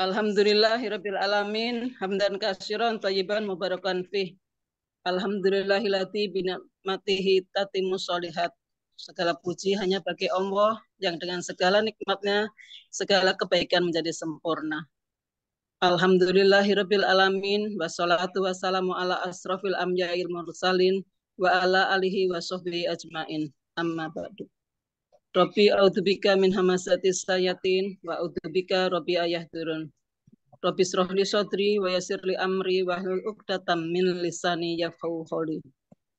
Alhamdulillahirabbil alamin hamdan katsiran thayyiban mubarakan fih. Alhamdulillahillati binikmatihi tatimmus sholihat. Segala puji hanya bagi Allah yang dengan segala nikmatnya segala kebaikan menjadi sempurna. Alhamdulillahirabbil alamin wassalatu wassalamu ala asrofil amyail mursalin wa ala alihi wa sahbihi ajmain. Amma ba'du. Rabbi a'udzubika min hamazatis sayatin wa a'udzubika rabbi ayahdurun. Rabbi srohli sodri wa yasirli amri wa hlul uqdatam min lisani yafqahu qawli.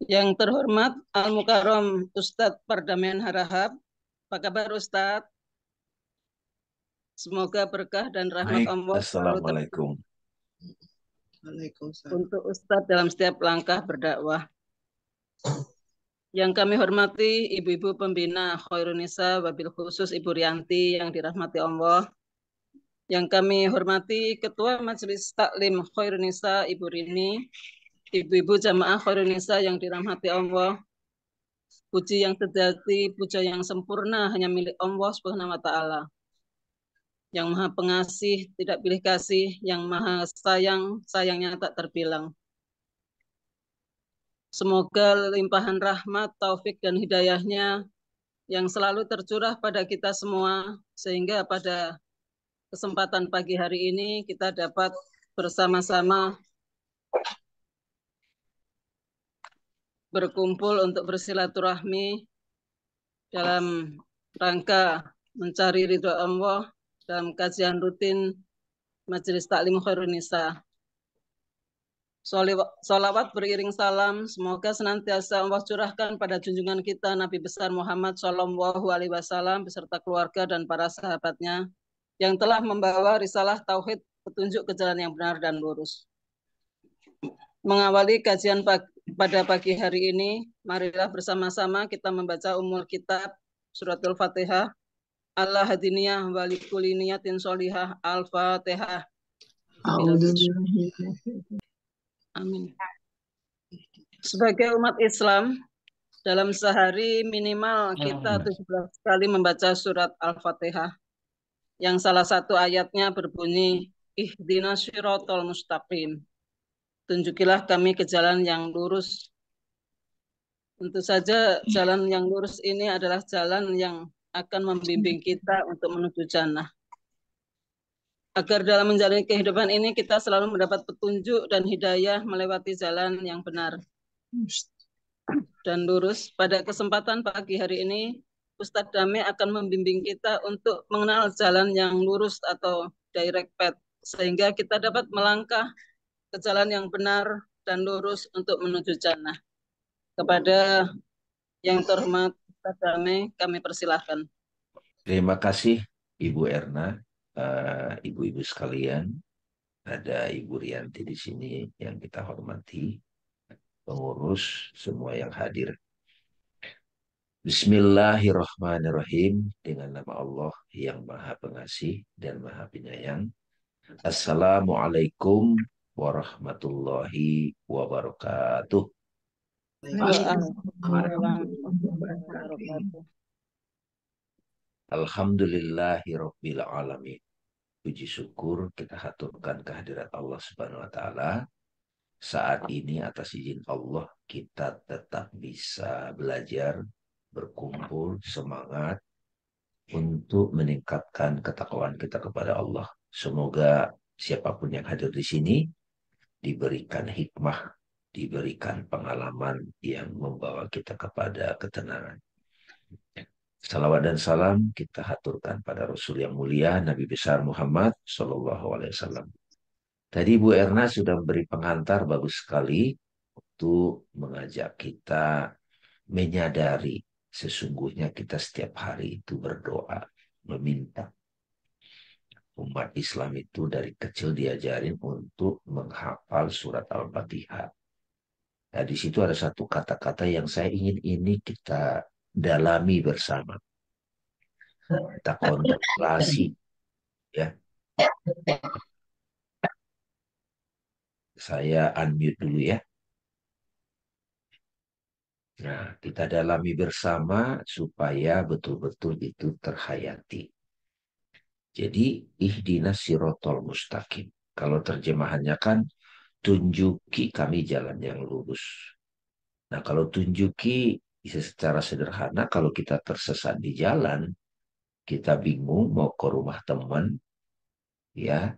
Yang terhormat Al Mukarram Ustadz Pardamaian Harahap. Apa kabar Ustadz? Semoga berkah dan rahmat Baik, Allah selalu Assalamualaikum. untuk Ustadz dalam setiap langkah berdakwah. Yang kami hormati ibu-ibu pembina Khairun Nisa, wabil khusus Ibu Rianti yang dirahmati Allah. Yang kami hormati Ketua Majelis Taklim Khairun Nisa, Ibu Rini, ibu-ibu jamaah Khairun Nisa yang dirahmati Allah. Puji yang sejati, puja yang sempurna hanya milik Allah Subhanahu wa taala. Yang Maha Pengasih, tidak pilih kasih, yang Maha Sayang, sayangnya tak terbilang. Semoga limpahan rahmat, taufik dan hidayahnya yang selalu tercurah pada kita semua, sehingga pada kesempatan pagi hari ini kita dapat bersama-sama berkumpul untuk bersilaturahmi dalam rangka mencari ridho Allah dalam kajian rutin Majelis Taklim Khairun Nisa. Salawat beriring salam, semoga senantiasa Allah curahkan pada junjungan kita Nabi besar Muhammad Shallallahu Alaihi Wasallam beserta keluarga dan para sahabatnya yang telah membawa risalah tauhid petunjuk ke jalan yang benar dan lurus. Mengawali kajian pada pagi hari ini, marilah bersama-sama kita membaca umul kitab suratul Fatihah. Allah hadiniyah walikuliniyatin solihah al-Fatihah. Amin. Sebagai umat Islam, dalam sehari minimal kita 17 kali membaca surat Al-Fatihah. Yang salah satu ayatnya berbunyi, Ihdinas siratal mustaqim. Tunjukilah kami ke jalan yang lurus. Tentu saja jalan yang lurus ini adalah jalan yang akan membimbing kita untuk menuju jannah. Agar dalam menjalani kehidupan ini kita selalu mendapat petunjuk dan hidayah melewati jalan yang benar dan lurus. Pada kesempatan pagi hari ini, Ustadz Dame akan membimbing kita untuk mengenal jalan yang lurus atau direct path, sehingga kita dapat melangkah ke jalan yang benar dan lurus untuk menuju jannah. Kepada yang terhormat Ustadz Dame, kami persilahkan. Terima kasih Ibu Erna, ibu-ibu sekalian. Ada Ibu Rianti di sini yang kita hormati, pengurus semua yang hadir. Bismillahirrahmanirrahim, dengan nama Allah yang Maha Pengasih dan Maha Penyayang. Assalamualaikum warahmatullahi wabarakatuh. Alhamdulillahirabbil alamin. Puji syukur kita haturkan kehadirat Allah Subhanahu wa taala. Saat ini atas izin Allah kita tetap bisa belajar, berkumpul, semangat untuk meningkatkan ketakwaan kita kepada Allah. Semoga siapapun yang hadir di sini diberikan hikmah, diberikan pengalaman yang membawa kita kepada ketenangan. Salawat dan salam kita haturkan pada Rasul yang mulia, Nabi besar Muhammad Sallallahu Alaihi Wasallam. Tadi Bu Erna sudah memberi pengantar bagus sekali untuk mengajak kita menyadari sesungguhnya kita setiap hari itu berdoa, meminta. Umat Islam itu dari kecil diajarin untuk menghafal surat Al-Fatihah. Nah, di situ ada satu kata-kata yang saya ingin ini kita dalami bersama. Kita kontemplasi, ya. Saya unmute dulu ya. Nah, kita dalami bersama supaya betul-betul itu terhayati. Jadi ihdinas sirotol mustaqim. Kalau terjemahannya kan tunjuki kami jalan yang lurus. Nah, kalau tunjuki bisa secara sederhana kalau kita tersesat di jalan, kita bingung mau ke rumah teman, ya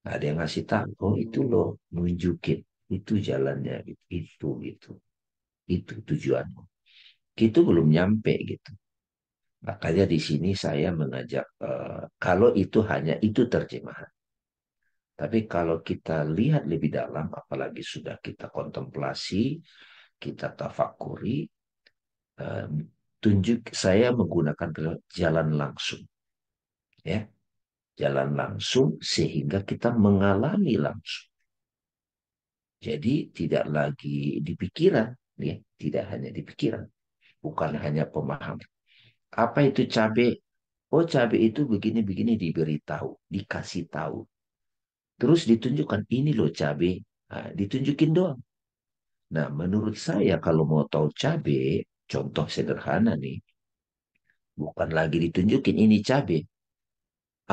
ada yang ngasih tahu, oh itu loh, nunjukin itu jalannya, itu, itu tujuanmu. Itu belum nyampe gitu. Makanya di sini saya mengajak, kalau itu hanya itu terjemahan. Tapi kalau kita lihat lebih dalam, apalagi sudah kita kontemplasi, kita tafakuri, eh, tunjuk saya menggunakan jalan langsung, ya, jalan langsung sehingga kita mengalami langsung. Jadi tidak lagi di pikiran, ya, tidak hanya di pikiran, bukan hanya pemahaman. Apa itu cabai? Oh, cabai itu begini-begini diberitahu, dikasih tahu. Terus ditunjukkan, ini loh cabai. Nah, ditunjukin doang. Nah, menurut saya kalau mau tahu cabai, contoh sederhana nih, bukan lagi ditunjukin ini cabai.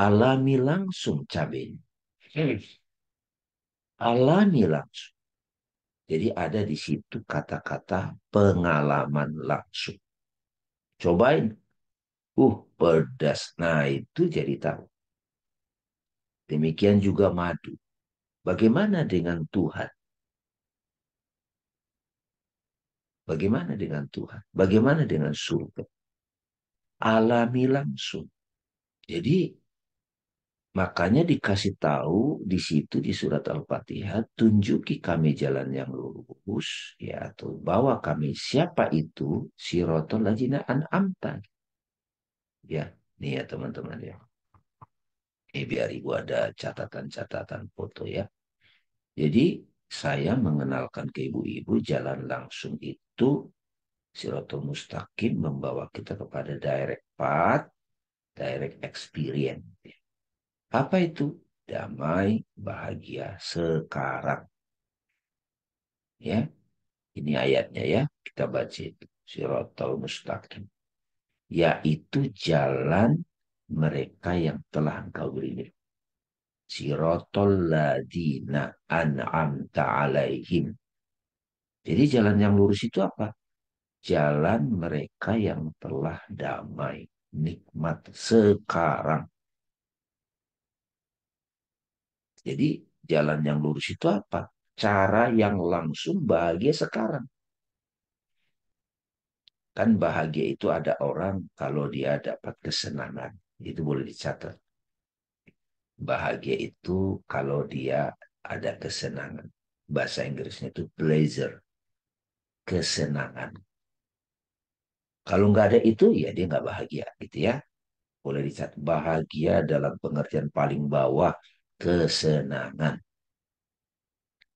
Alami langsung cabainya. Hmm. Alami langsung. Jadi ada di situ kata-kata pengalaman langsung. Cobain. Pedas. Nah, itu jadi tahu. Demikian juga madu. Bagaimana dengan Tuhan? Bagaimana dengan Tuhan? Bagaimana dengan surga? Alami langsung. Jadi makanya dikasih tahu di situ di surat Al-Fatihah, tunjuki kami jalan yang lurus, ya, atau bawa kami siapa itu sirotol ladzina an'amta. Ya, nih ya teman-teman ya. Biar ibu ada catatan-catatan foto ya. Jadi saya mengenalkan ke ibu-ibu jalan langsung itu Siratul Mustaqim membawa kita kepada direct path, direct experience. Apa itu? Damai, bahagia sekarang. Ya, ini ayatnya ya. Kita baca itu. Siratul Mustaqim. Yaitu jalan mereka yang telah engkau beri. Siratul ladina an'amta alaihim. Jadi jalan yang lurus itu apa? Jalan mereka yang telah damai, nikmat sekarang. Jadi jalan yang lurus itu apa? Cara yang langsung bahagia sekarang. Kan bahagia itu ada orang kalau dia dapat kesenangan. Itu boleh dicatat. Bahagia itu kalau dia ada kesenangan. Bahasa Inggrisnya itu pleasure, kesenangan. Kalau nggak ada itu, ya dia nggak bahagia gitu ya. Boleh dicatat. Bahagia dalam pengertian paling bawah, kesenangan.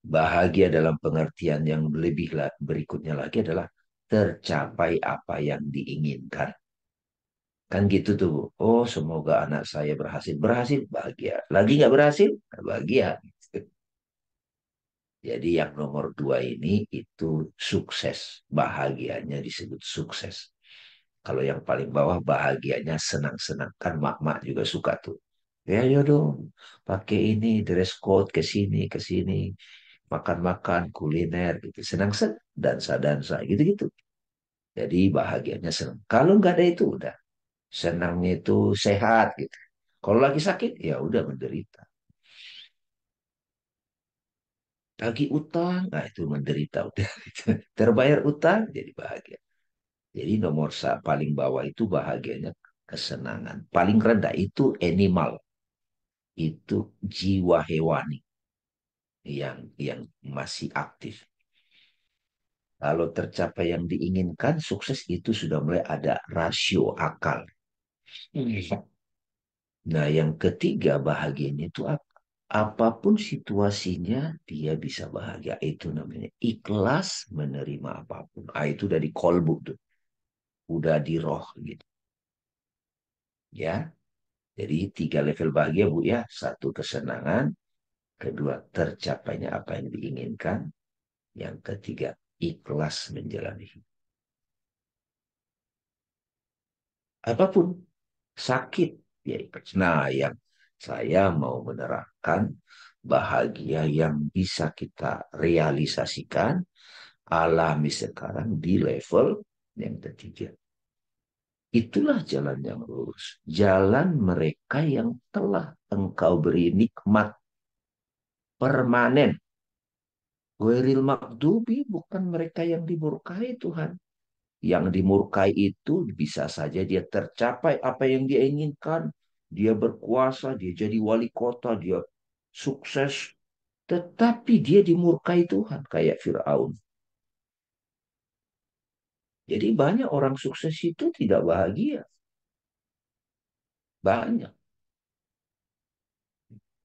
Bahagia dalam pengertian yang lebih berikutnya lagi adalah tercapai apa yang diinginkan. Kan gitu tuh. Oh, semoga anak saya berhasil. Berhasil, bahagia. Lagi nggak berhasil, nggak bahagia. Jadi yang nomor dua ini itu sukses. Bahagianya disebut sukses. Kalau yang paling bawah bahagianya senang-senang. Kan mak-mak juga suka tuh. Ya, ayo dong. Pakai ini, dress code ke sini, ke sini. Makan-makan, kuliner, gitu. Senang-senang, dansa-dansa, gitu-gitu. Jadi bahagianya senang. Kalau nggak ada itu, udah. Senangnya itu sehat, gitu. Kalau lagi sakit, ya udah menderita. Lagi utang, nah itu menderita. Udah. Terbayar utang, jadi bahagia. Jadi nomor paling bawah itu bahagianya kesenangan. Paling rendah itu animal. Itu jiwa hewani yang masih aktif. Kalau tercapai yang diinginkan, sukses itu sudah mulai ada rasio akal. Nah, yang ketiga bahagianya itu apa? Apapun situasinya, dia bisa bahagia. Itu namanya ikhlas menerima apapun. Ah, itu dari kolbu tuh. Udah di roh gitu. Ya, jadi tiga level bahagia Bu ya. Satu kesenangan, kedua tercapainya apa yang diinginkan, yang ketiga ikhlas menjalani hidup. Apapun, sakit. dia ikhlas. Nah, yang saya mau menerangkan bahagia yang bisa kita realisasikan alami sekarang di level yang ketiga. Itulah jalan yang lurus. Jalan mereka yang telah engkau beri nikmat permanen. Ghairil maghdubi bukan mereka yang dimurkai Tuhan. Yang dimurkai itu bisa saja dia tercapai apa yang dia inginkan. Dia berkuasa, dia jadi wali kota, dia sukses. Tetapi dia dimurkai Tuhan kayak Fir'aun. Jadi banyak orang sukses itu tidak bahagia. Banyak.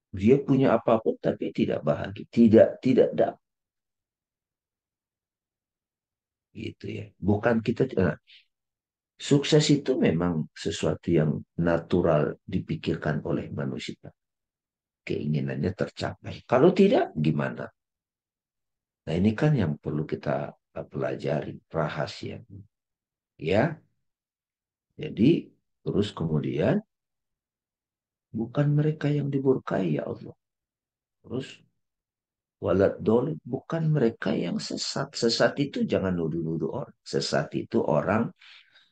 Dia punya apapun tapi tidak bahagia. Tidak dapat gitu ya. Bukan kita, sukses itu memang sesuatu yang natural dipikirkan oleh manusia. Keinginannya tercapai. Kalau tidak, gimana? Nah, ini kan yang perlu kita pelajari, rahasia. Ya, jadi terus kemudian bukan mereka yang diberkahi ya Allah. Terus walad dolim bukan mereka yang sesat. Sesat itu jangan nuduh-nuduh orang. Sesat itu orang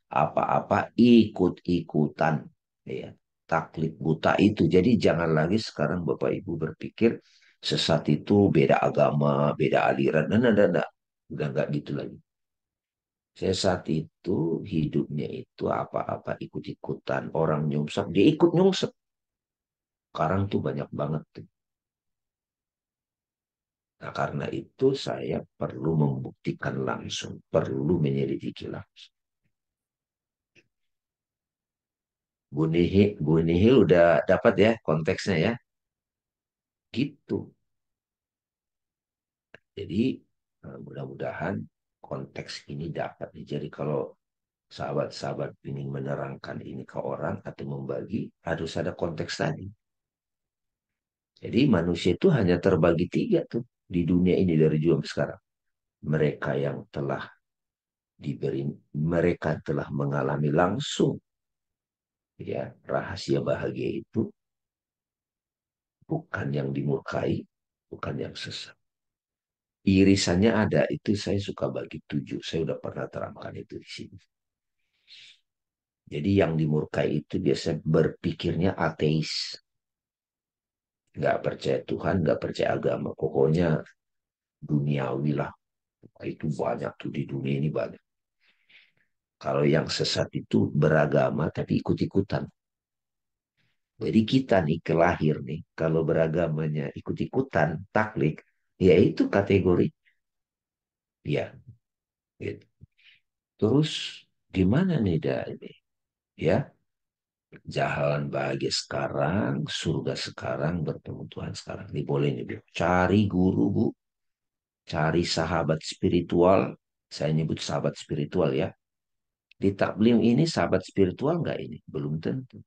apa-apa ikut-ikutan. Ya, taklid buta itu. Jadi jangan lagi sekarang Bapak Ibu berpikir sesat itu beda agama, beda aliran. Nah. Udah nggak gitu lagi. Sesat itu hidupnya itu apa-apa ikut-ikutan. Orang nyungsep, dia ikut nyungsep. Sekarang tuh banyak banget tuh. Nah, karena itu saya perlu membuktikan langsung, perlu menyelidiki langsung. Bu Nihil udah dapat ya konteksnya ya. Gitu. Jadi mudah-mudahan konteks ini dapat nih. Jadi kalau sahabat-sahabat ingin menerangkan ini ke orang atau membagi, harus ada konteks tadi. Jadi manusia itu hanya terbagi tiga tuh di dunia ini dari dulu sampai sekarang. Mereka yang telah diberi, mereka telah mengalami langsung ya rahasia bahagia itu, bukan yang dimurkai, bukan yang sesat. Irisannya ada, itu saya suka bagi tujuh. Saya udah pernah terangkan itu di sini. Jadi yang dimurkai itu biasanya berpikirnya ateis. Nggak percaya Tuhan, nggak percaya agama. Pokoknya duniawi lah. Itu banyak tuh di dunia ini banyak. Kalau yang sesat itu beragama tapi ikut-ikutan. Jadi kita nih kelahir nih, kalau beragamanya ikut-ikutan, taklid, ya itu kategori. Ya, gitu. Terus gimana nih dah ini? Ya, jalan bahagia sekarang, surga sekarang, bertemu Tuhan sekarang. Ini boleh nih, Bu. Cari guru, Bu. Cari sahabat spiritual. Saya nyebut sahabat spiritual ya. Di taklim ini sahabat spiritual nggak ini? Belum tentu.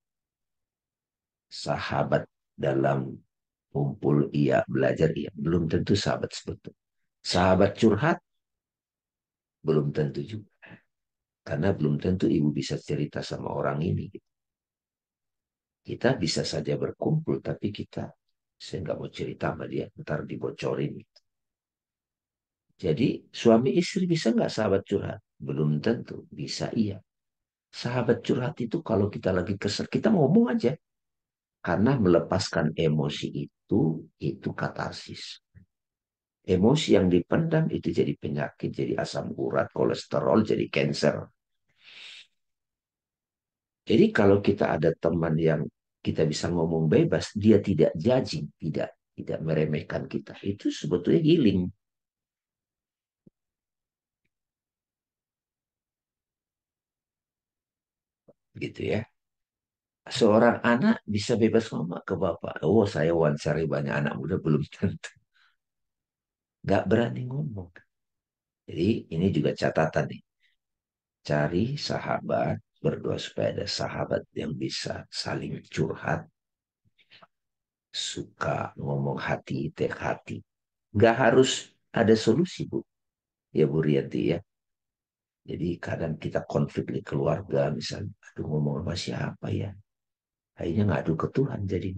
Sahabat dalam kumpul iya, belajar iya. Belum tentu sahabat sebetulnya. Sahabat curhat, belum tentu juga. Karena belum tentu ibu bisa cerita sama orang ini. Kita bisa saja berkumpul, tapi saya nggak mau cerita sama dia, ntar dibocorin. Jadi suami istri bisa nggak sahabat curhat? Belum tentu, bisa iya. Sahabat curhat itu kalau kita lagi kesel, kita ngomong aja. Karena melepaskan emosi itu katarsis. Emosi yang dipendam itu jadi penyakit, jadi asam urat, kolesterol, jadi cancer. Jadi kalau kita ada teman yang kita bisa ngomong bebas, dia tidak judging, tidak meremehkan kita. Itu sebetulnya healing, gitu ya. Seorang anak bisa bebas ngomong ke bapak. Oh, saya wawancara banyak anak muda belum tentu. Nggak berani ngomong. Jadi ini juga catatan nih. Cari sahabat, berdoa supaya ada sahabat yang bisa saling curhat, suka ngomong hati, tek hati. Nggak harus ada solusi, Bu. Ya, Bu Rianti ya. Jadi kadang kita konflik di keluarga, misalnya, aduh ngomong sama siapa ya? Akhirnya ngadu ke Tuhan jadi.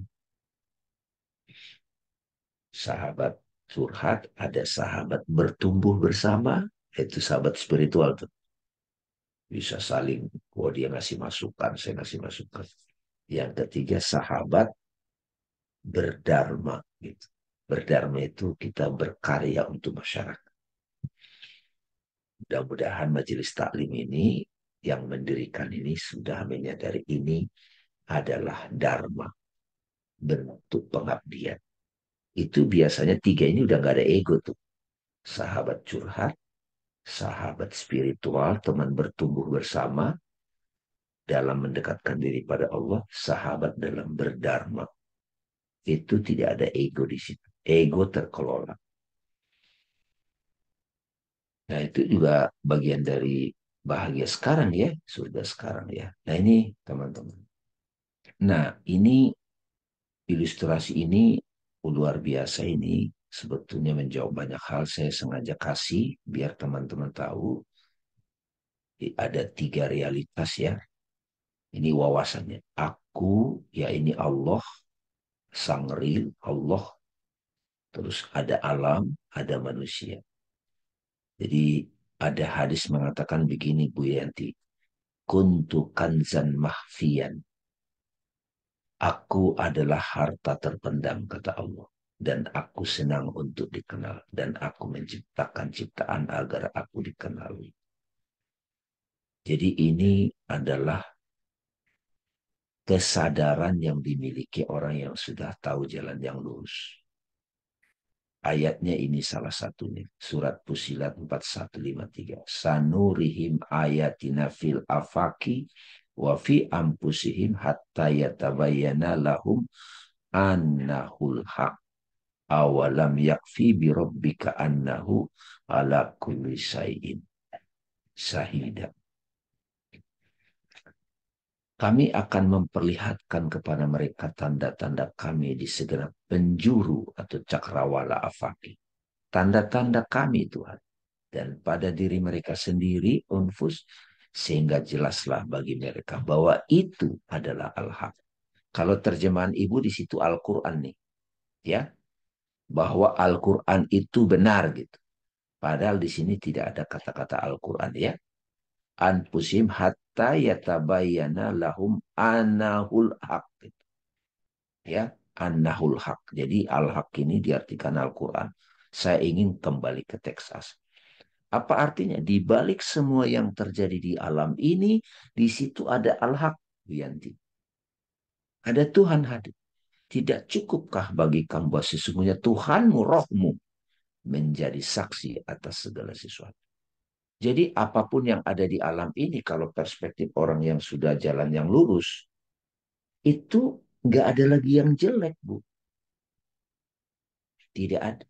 Sahabat curhat, ada sahabat bertumbuh bersama, itu sahabat spiritual tuh. Bisa saling, oh dia ngasih masukan, saya ngasih masukan. Yang ketiga sahabat berdharma gitu. Berdharma itu kita berkarya untuk masyarakat. Mudah-mudahan majelis taklim ini yang mendirikan ini sudah menyadari ini adalah dharma, bentuk pengabdian. Itu biasanya tiga ini udah nggak ada ego tuh. Sahabat curhat, sahabat spiritual, teman bertumbuh bersama dalam mendekatkan diri pada Allah, sahabat dalam berdharma. Itu tidak ada ego di situ. Ego terkelola. Nah, itu juga bagian dari bahagia sekarang ya, surga sekarang ya. Nah, ini teman-teman. Nah, ini ilustrasi ini luar biasa ini. Sebetulnya menjawab banyak hal saya sengaja kasih biar teman-teman tahu ada tiga realitas ya. Ini wawasannya. Aku, ya ini Allah, sang real, Allah. Terus ada alam, ada manusia. Jadi ada hadis mengatakan begini Bu Yanti. Kuntu kanzan mahfian. Aku adalah harta terpendam, kata Allah. Dan aku senang untuk dikenal. Dan aku menciptakan ciptaan agar aku dikenali. Jadi ini adalah kesadaran yang dimiliki orang yang sudah tahu jalan yang lurus. Ayatnya ini salah satunya. Surat Fusilat 4153. Sanurihim ayatina fil afaki wa fi ampusihim hatta yatabayyana lahum annahul haq. Awalam yakfi bi rabbika annahu ala kulli syai'in syahida. Kami akan memperlihatkan kepada mereka tanda-tanda kami di segenap penjuru atau cakrawala afaki. Tanda-tanda kami Tuhan. Dan pada diri mereka sendiri, unfus, sehingga jelaslah bagi mereka bahwa itu adalah al-haq. Kalau terjemahan ibu di situ Al-Quran nih, ya, bahwa Al-Quran itu benar gitu. Padahal di sini tidak ada kata-kata Al-Quran ya. Anfusim hatta yatabayyana lahum anahul haq. Gitu. Ya, anahul haq. Jadi al-haq ini diartikan Al-Quran. Saya ingin kembali ke Texas. Apa artinya? Di balik semua yang terjadi di alam ini, di situ ada al-haq, Yanti. Ada Tuhan hadir. Tidak cukupkah bagi kamu bahwa sesungguhnya Tuhanmu, rohmu, menjadi saksi atas segala sesuatu. Jadi apapun yang ada di alam ini, kalau perspektif orang yang sudah jalan yang lurus, itu nggak ada lagi yang jelek, Bu. Tidak ada.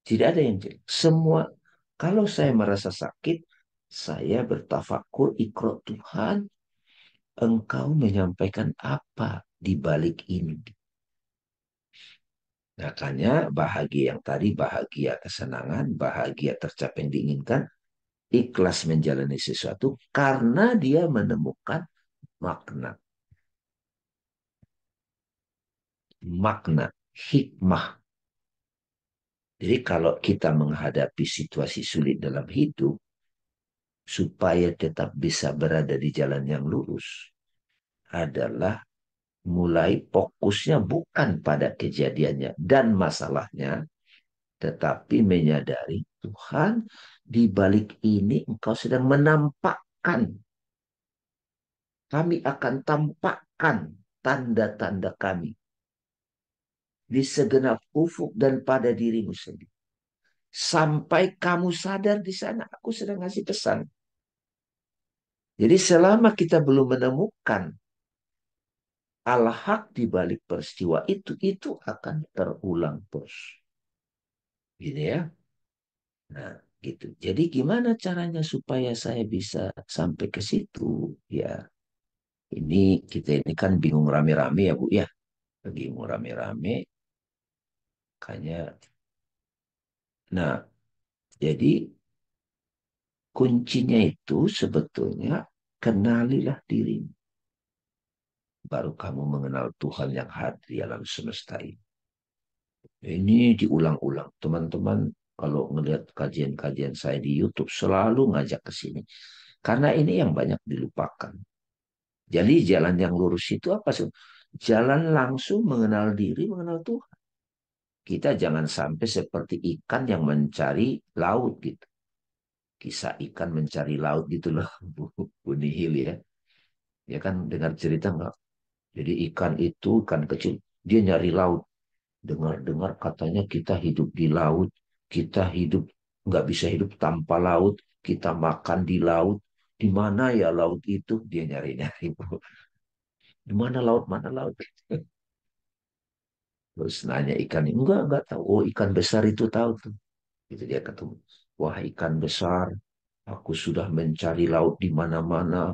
Tidak ada yang jelek. Semua, kalau saya merasa sakit, saya bertafakur, ikro Tuhan, engkau menyampaikan apa di balik ini. Makanya bahagia yang tadi, bahagia kesenangan, bahagia tercapai yang diinginkan, ikhlas menjalani sesuatu karena dia menemukan makna. Makna, hikmah. Jadi kalau kita menghadapi situasi sulit dalam hidup, supaya tetap bisa berada di jalan yang lurus, adalah mulai fokusnya bukan pada kejadiannya dan masalahnya, tetapi menyadari Tuhan di balik ini engkau sedang menampakkan. Kami akan tampakkan tanda-tanda kami di segenap ufuk dan pada dirimu sendiri. Sampai kamu sadar di sana, aku sedang ngasih pesan. Jadi selama kita belum menemukan al-haq di balik peristiwa itu akan terulang terus. Gitu ya. Nah, gitu. Jadi gimana caranya supaya saya bisa sampai ke situ? Ya, ini kita ini kan bingung rame-rame ya Bu ya. Bingung rame-rame. Makanya, nah, jadi kuncinya itu sebetulnya kenalilah dirimu. baru kamu mengenal Tuhan yang hadir di alam semesta ini. Ini diulang-ulang. Teman-teman, kalau ngelihat kajian-kajian saya di YouTube, selalu ngajak ke sini. Karena ini yang banyak dilupakan. Jadi jalan yang lurus itu apa sih? Jalan langsung mengenal diri, mengenal Tuhan. Kita jangan sampai seperti ikan yang mencari laut gitu. Kisah ikan mencari laut gitu loh, Bu Nihil ya. Ya kan dengar cerita nggak? Jadi ikan itu, ikan kecil, dia nyari laut. Dengar-dengar katanya kita hidup di laut, kita hidup nggak bisa hidup tanpa laut, kita makan di laut. Di mana ya laut itu? Dia nyari-nyari. Di mana laut? Mana laut? Terus nanya ikan, enggak tahu. Oh, ikan besar itu tahu tuh. Itu dia ketemu. Wah, ikan besar, aku sudah mencari laut di mana-mana.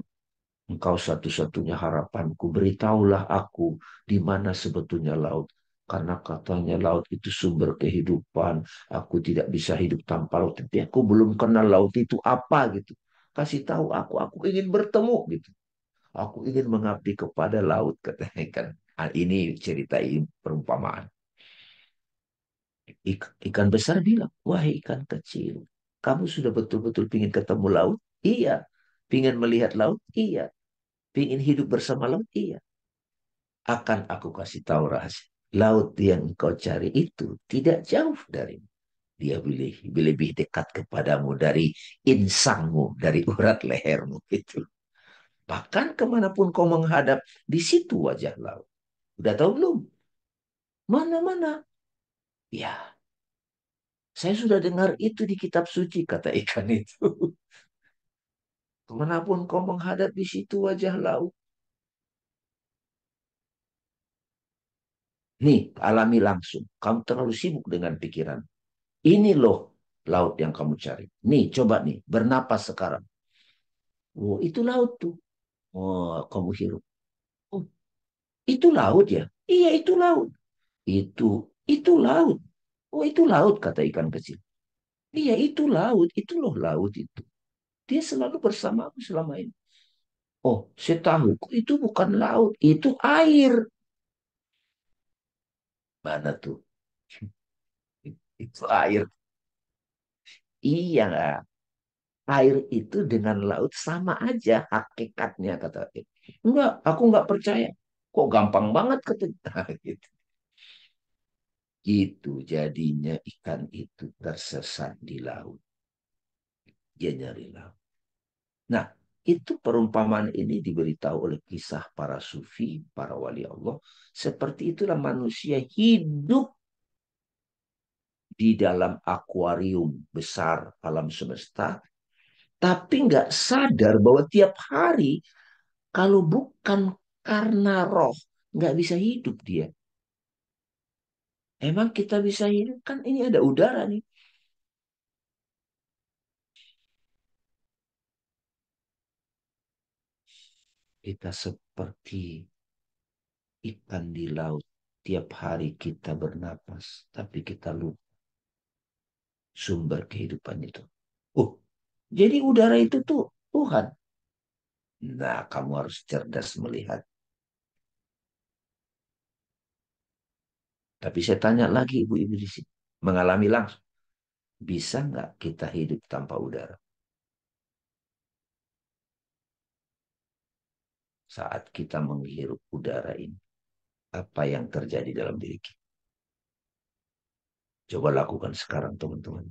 Engkau satu-satunya harapanku. Beritahulah aku di mana sebetulnya laut. Karena katanya laut itu sumber kehidupan. Aku tidak bisa hidup tanpa laut. Tapi aku belum kenal laut itu apa gitu. Kasih tahu aku ingin bertemu gitu. Aku ingin mengabdi kepada laut katanya kan. Ah, ini cerita ini perumpamaan. Ikan besar bilang, wahai ikan kecil, kamu sudah betul-betul ingin ketemu laut? Iya. Ingin melihat laut? Iya. Ingin hidup bersama laut? Iya. Akan aku kasih tahu rahasia. Laut yang kau cari itu tidak jauh dari dia lebih dekat kepadamu dari insangmu, dari urat lehermu itu. Bahkan kemanapun kau menghadap, di situ wajah laut. Udah tahu belum? Mana-mana? Ya, saya sudah dengar itu di kitab suci, kata ikan itu. Kemanapun kau menghadap, di situ wajah laut. Nih, alami langsung. Kamu terlalu sibuk dengan pikiran. Ini loh laut yang kamu cari. Nih, coba nih, bernapas sekarang. Oh, itu laut tuh. Oh, kamu hirup. Oh, itu laut ya? Iya, itu laut. Itu, itu laut. Oh, itu laut, kata ikan kecil. Iya, itu laut. Itu loh laut itu. Dia selalu bersamaku selama ini. Oh, saya tahu. Itu bukan laut. Itu air. Mana tuh? Itu air. Iya, air itu dengan laut sama aja hakikatnya kata dia. Enggak, aku enggak percaya. Kok gampang banget kata gitu. Gitu jadinya ikan itu tersesat di laut. Dia nyari laut. Nah, itu perumpamaan ini diberitahu oleh kisah para sufi, para wali Allah. Seperti itulah manusia hidup di dalam akuarium besar alam semesta, tapi nggak sadar bahwa tiap hari kalau bukan karena roh, nggak bisa hidup dia. Emang kita bisa hidup kan ini ada udara nih. Kita seperti ikan di laut. Tiap hari kita bernapas, tapi kita lupa sumber kehidupan itu. Oh, jadi udara itu tuh Tuhan. Nah, kamu harus cerdas melihat. Tapi saya tanya lagi ibu-ibu di sini. Mengalami langsung. Bisa nggak kita hidup tanpa udara? Saat kita menghirup udara ini, apa yang terjadi dalam diri kita? Coba lakukan sekarang teman-teman.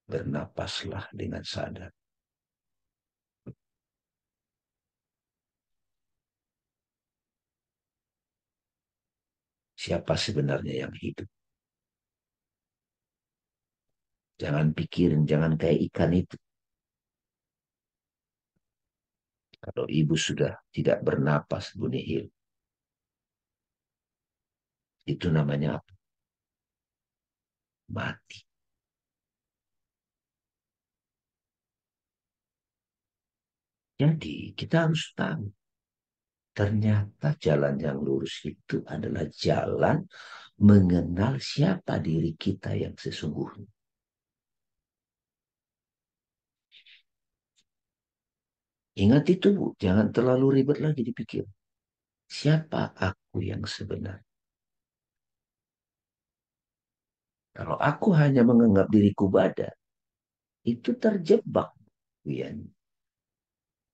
Bernapaslah dengan sadar. Siapa sebenarnya yang hidup? Jangan pikirin, jangan kayak ikan itu. Kalau ibu sudah tidak bernapas, Bu Nihil, itu namanya apa? Mati. Jadi kita harus tahu, ternyata jalan yang lurus itu adalah jalan mengenal siapa diri kita yang sesungguhnya. Ingat itu, Bu, jangan terlalu ribet lagi dipikir. Siapa aku yang sebenarnya? Kalau aku hanya menganggap diriku badan, itu terjebak, ya.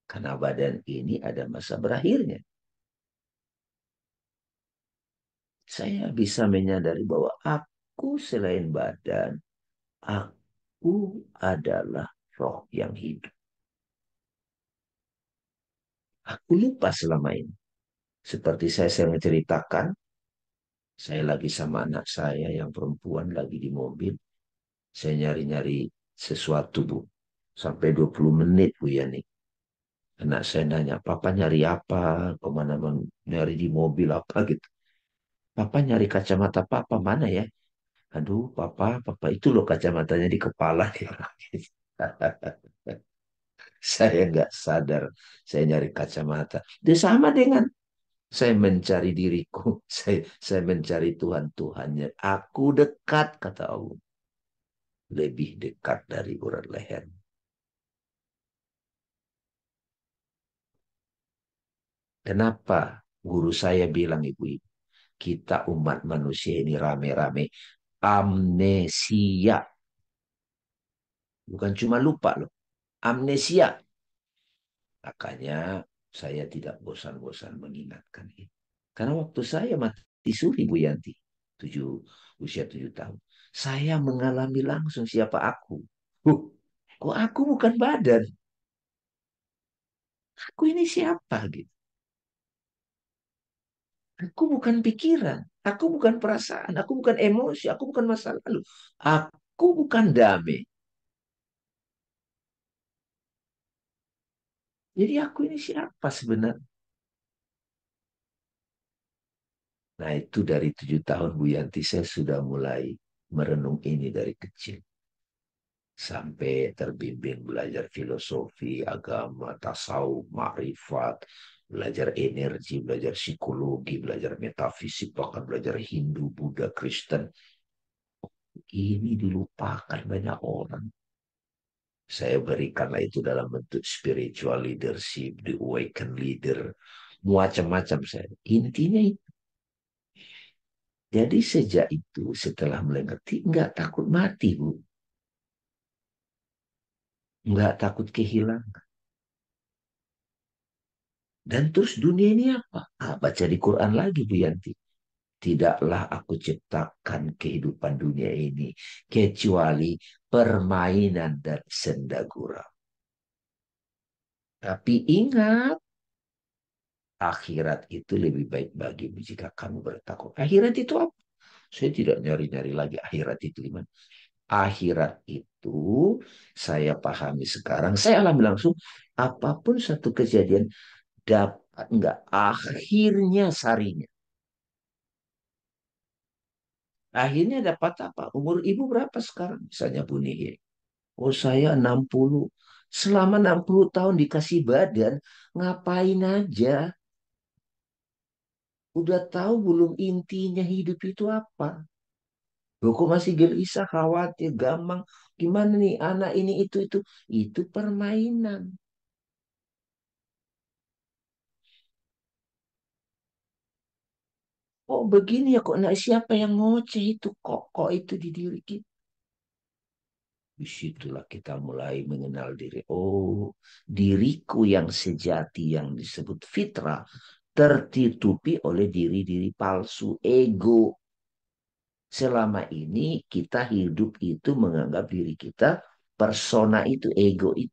Karena badan ini ada masa berakhirnya. Saya bisa menyadari bahwa aku selain badan, aku adalah roh yang hidup. Aku lupa selama ini. Seperti saya sering ceritakan, saya lagi sama anak saya yang perempuan lagi di mobil. Saya nyari-nyari sesuatu, Bu. Sampai 20 menit, Bu Yani. Anak saya nanya, Papa nyari apa? Kemana nyari di mobil apa gitu. Papa nyari kacamata Papa mana ya? Aduh, Papa itu loh kacamatanya di kepala dia. Saya nggak sadar, saya nyari kacamata. Dia sama dengan saya mencari diriku, saya mencari Tuhan-Tuhannya. Aku dekat, kata Allah. Lebih dekat dari urat leher. Kenapa guru saya bilang, ibu-ibu, kita umat manusia ini rame-rame amnesia. Bukan cuma lupa loh, amnesia. Makanya saya tidak bosan-bosan mengingatkan ini. Karena waktu saya mati suri, Bu Yanti, usia 7 tahun, saya mengalami langsung siapa aku. Huh, kok aku bukan badan? Aku ini siapa gitu? Aku bukan pikiran, aku bukan perasaan, aku bukan emosi, aku bukan masa lalu. Aku bukan damai. Jadi aku ini siapa sebenarnya? Nah itu dari 7 tahun Bu Yanti saya sudah mulai merenung ini dari kecil. Sampai terbimbing belajar filosofi, agama, tasawuf, makrifat, belajar energi, belajar psikologi, belajar metafisik, bahkan belajar Hindu, Buddha, Kristen. Ini dilupakan banyak orang. Saya berikanlah itu dalam bentuk spiritual leadership, the awakened leader, macam-macam saya. Intinya itu. Jadi sejak itu setelah mulai ngerti, nggak takut mati, Bu. Nggak takut kehilangan. Dan terus dunia ini apa? Baca di Quran lagi, Bu Yanti. Tidaklah aku ciptakan kehidupan dunia ini kecuali permainan dan senda gurau. Tapi ingat, akhirat itu lebih baik bagimu jika kamu bertakwa. Akhirat itu apa? Saya tidak nyari-nyari lagi akhirat itu gimana. Akhirat itu saya pahami sekarang. Saya alami langsung apapun satu kejadian dapat enggak akhirnya sarinya. Akhirnya dapat apa? Umur ibu berapa sekarang? Misalnya Bu Nihil. Oh saya 60. Selama 60 tahun dikasih badan, ngapain aja? Udah tahu belum intinya hidup itu apa? Loh, kok masih gelisah, khawatir, gampang. Gimana nih anak ini itu itu? Itu permainan. Oh begini ya kok nah, siapa yang ngoceh itu kok itu di diri kita. Disitulah kita mulai mengenal diri. Oh, diriku yang sejati yang disebut fitrah tertutupi oleh diri-diri palsu ego. Selama ini kita hidup itu menganggap diri kita persona itu ego itu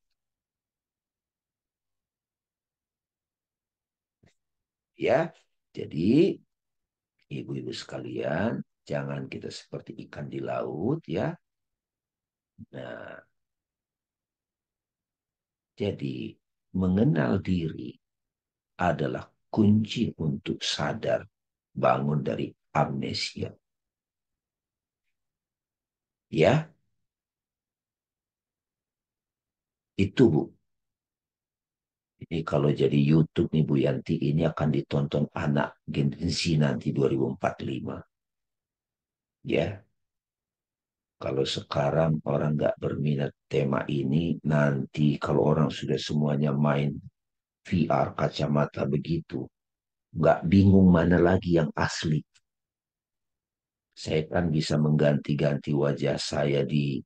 ya. Jadi ibu-ibu sekalian, jangan kita seperti ikan di laut ya. Nah, jadi mengenal diri adalah kunci untuk sadar bangun dari amnesia. Ya, itu Bu. Ini kalau jadi YouTube nih Bu Yanti ini akan ditonton anak Gen Z nanti 2045. Ya, kalau sekarang orang nggak berminat tema ini, nanti kalau orang sudah semuanya main VR kacamata begitu, nggak bingung mana lagi yang asli. Saya kan bisa mengganti-ganti wajah saya di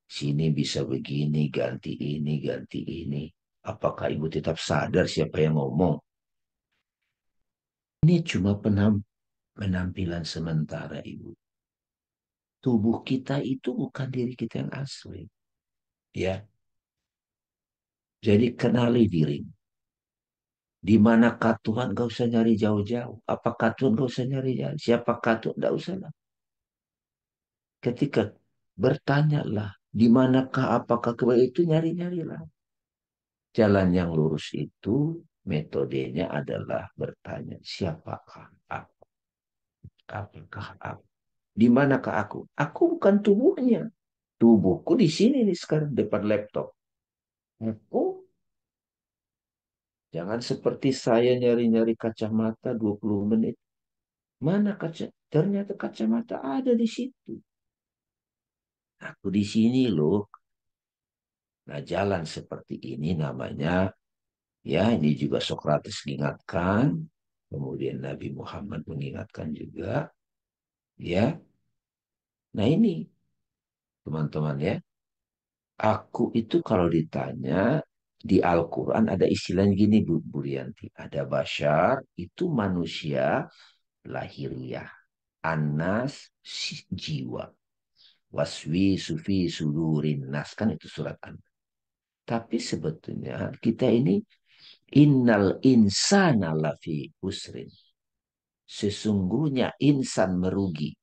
sini bisa begini, ganti ini, ganti ini. Apakah ibu tetap sadar siapa yang ngomong? Ini cuma penampilan sementara, ibu. Tubuh kita itu bukan diri kita yang asli. Ya, jadi kenali diri. Di manakah Tuhan? Gak usah nyari jauh-jauh. Apakah Tuhan? Gak usah nyari jauh. Siapakah Tuhan? Gak usah lah. Ketika bertanyalah, di manakah apakah kebaikan itu nyari-nyarilah. Jalan yang lurus itu metodenya adalah bertanya, siapakah aku? Apakah aku? Di manakah aku? Aku bukan tubuhnya. Tubuhku di sini nih sekarang depan laptop. Aku jangan seperti saya nyari-nyari kacamata 20 menit. Mana kaca? Ternyata kacamata ada di situ. Aku di sini loh. Nah, jalan seperti ini namanya, ya ini juga Sokrates mengingatkan, kemudian Nabi Muhammad mengingatkan juga, ya. Nah ini, teman-teman ya, aku itu kalau ditanya, di Al-Quran ada istilah gini, Bu Rianti. Ada bashar, itu manusia lahiriah. Anas, jiwa. Waswi, sufi, sudurin, nas. Kan itu surat An. Tapi sebetulnya kita ini innal insana lafi usrin. Sesungguhnya insan merugi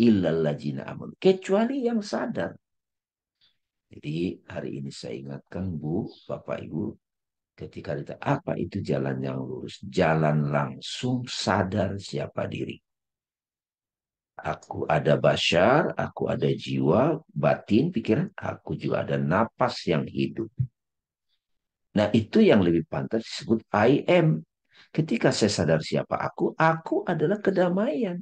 illal ladzina amun. Kecuali yang sadar. Jadi hari ini saya ingatkan Bu, Bapak Ibu, ketika kita apa itu jalan yang lurus? Jalan langsung sadar siapa diri. Aku ada basyar, aku ada jiwa, batin, pikiran, aku juga ada napas yang hidup. Nah, itu yang lebih pantas disebut I am. Ketika saya sadar siapa aku adalah kedamaian.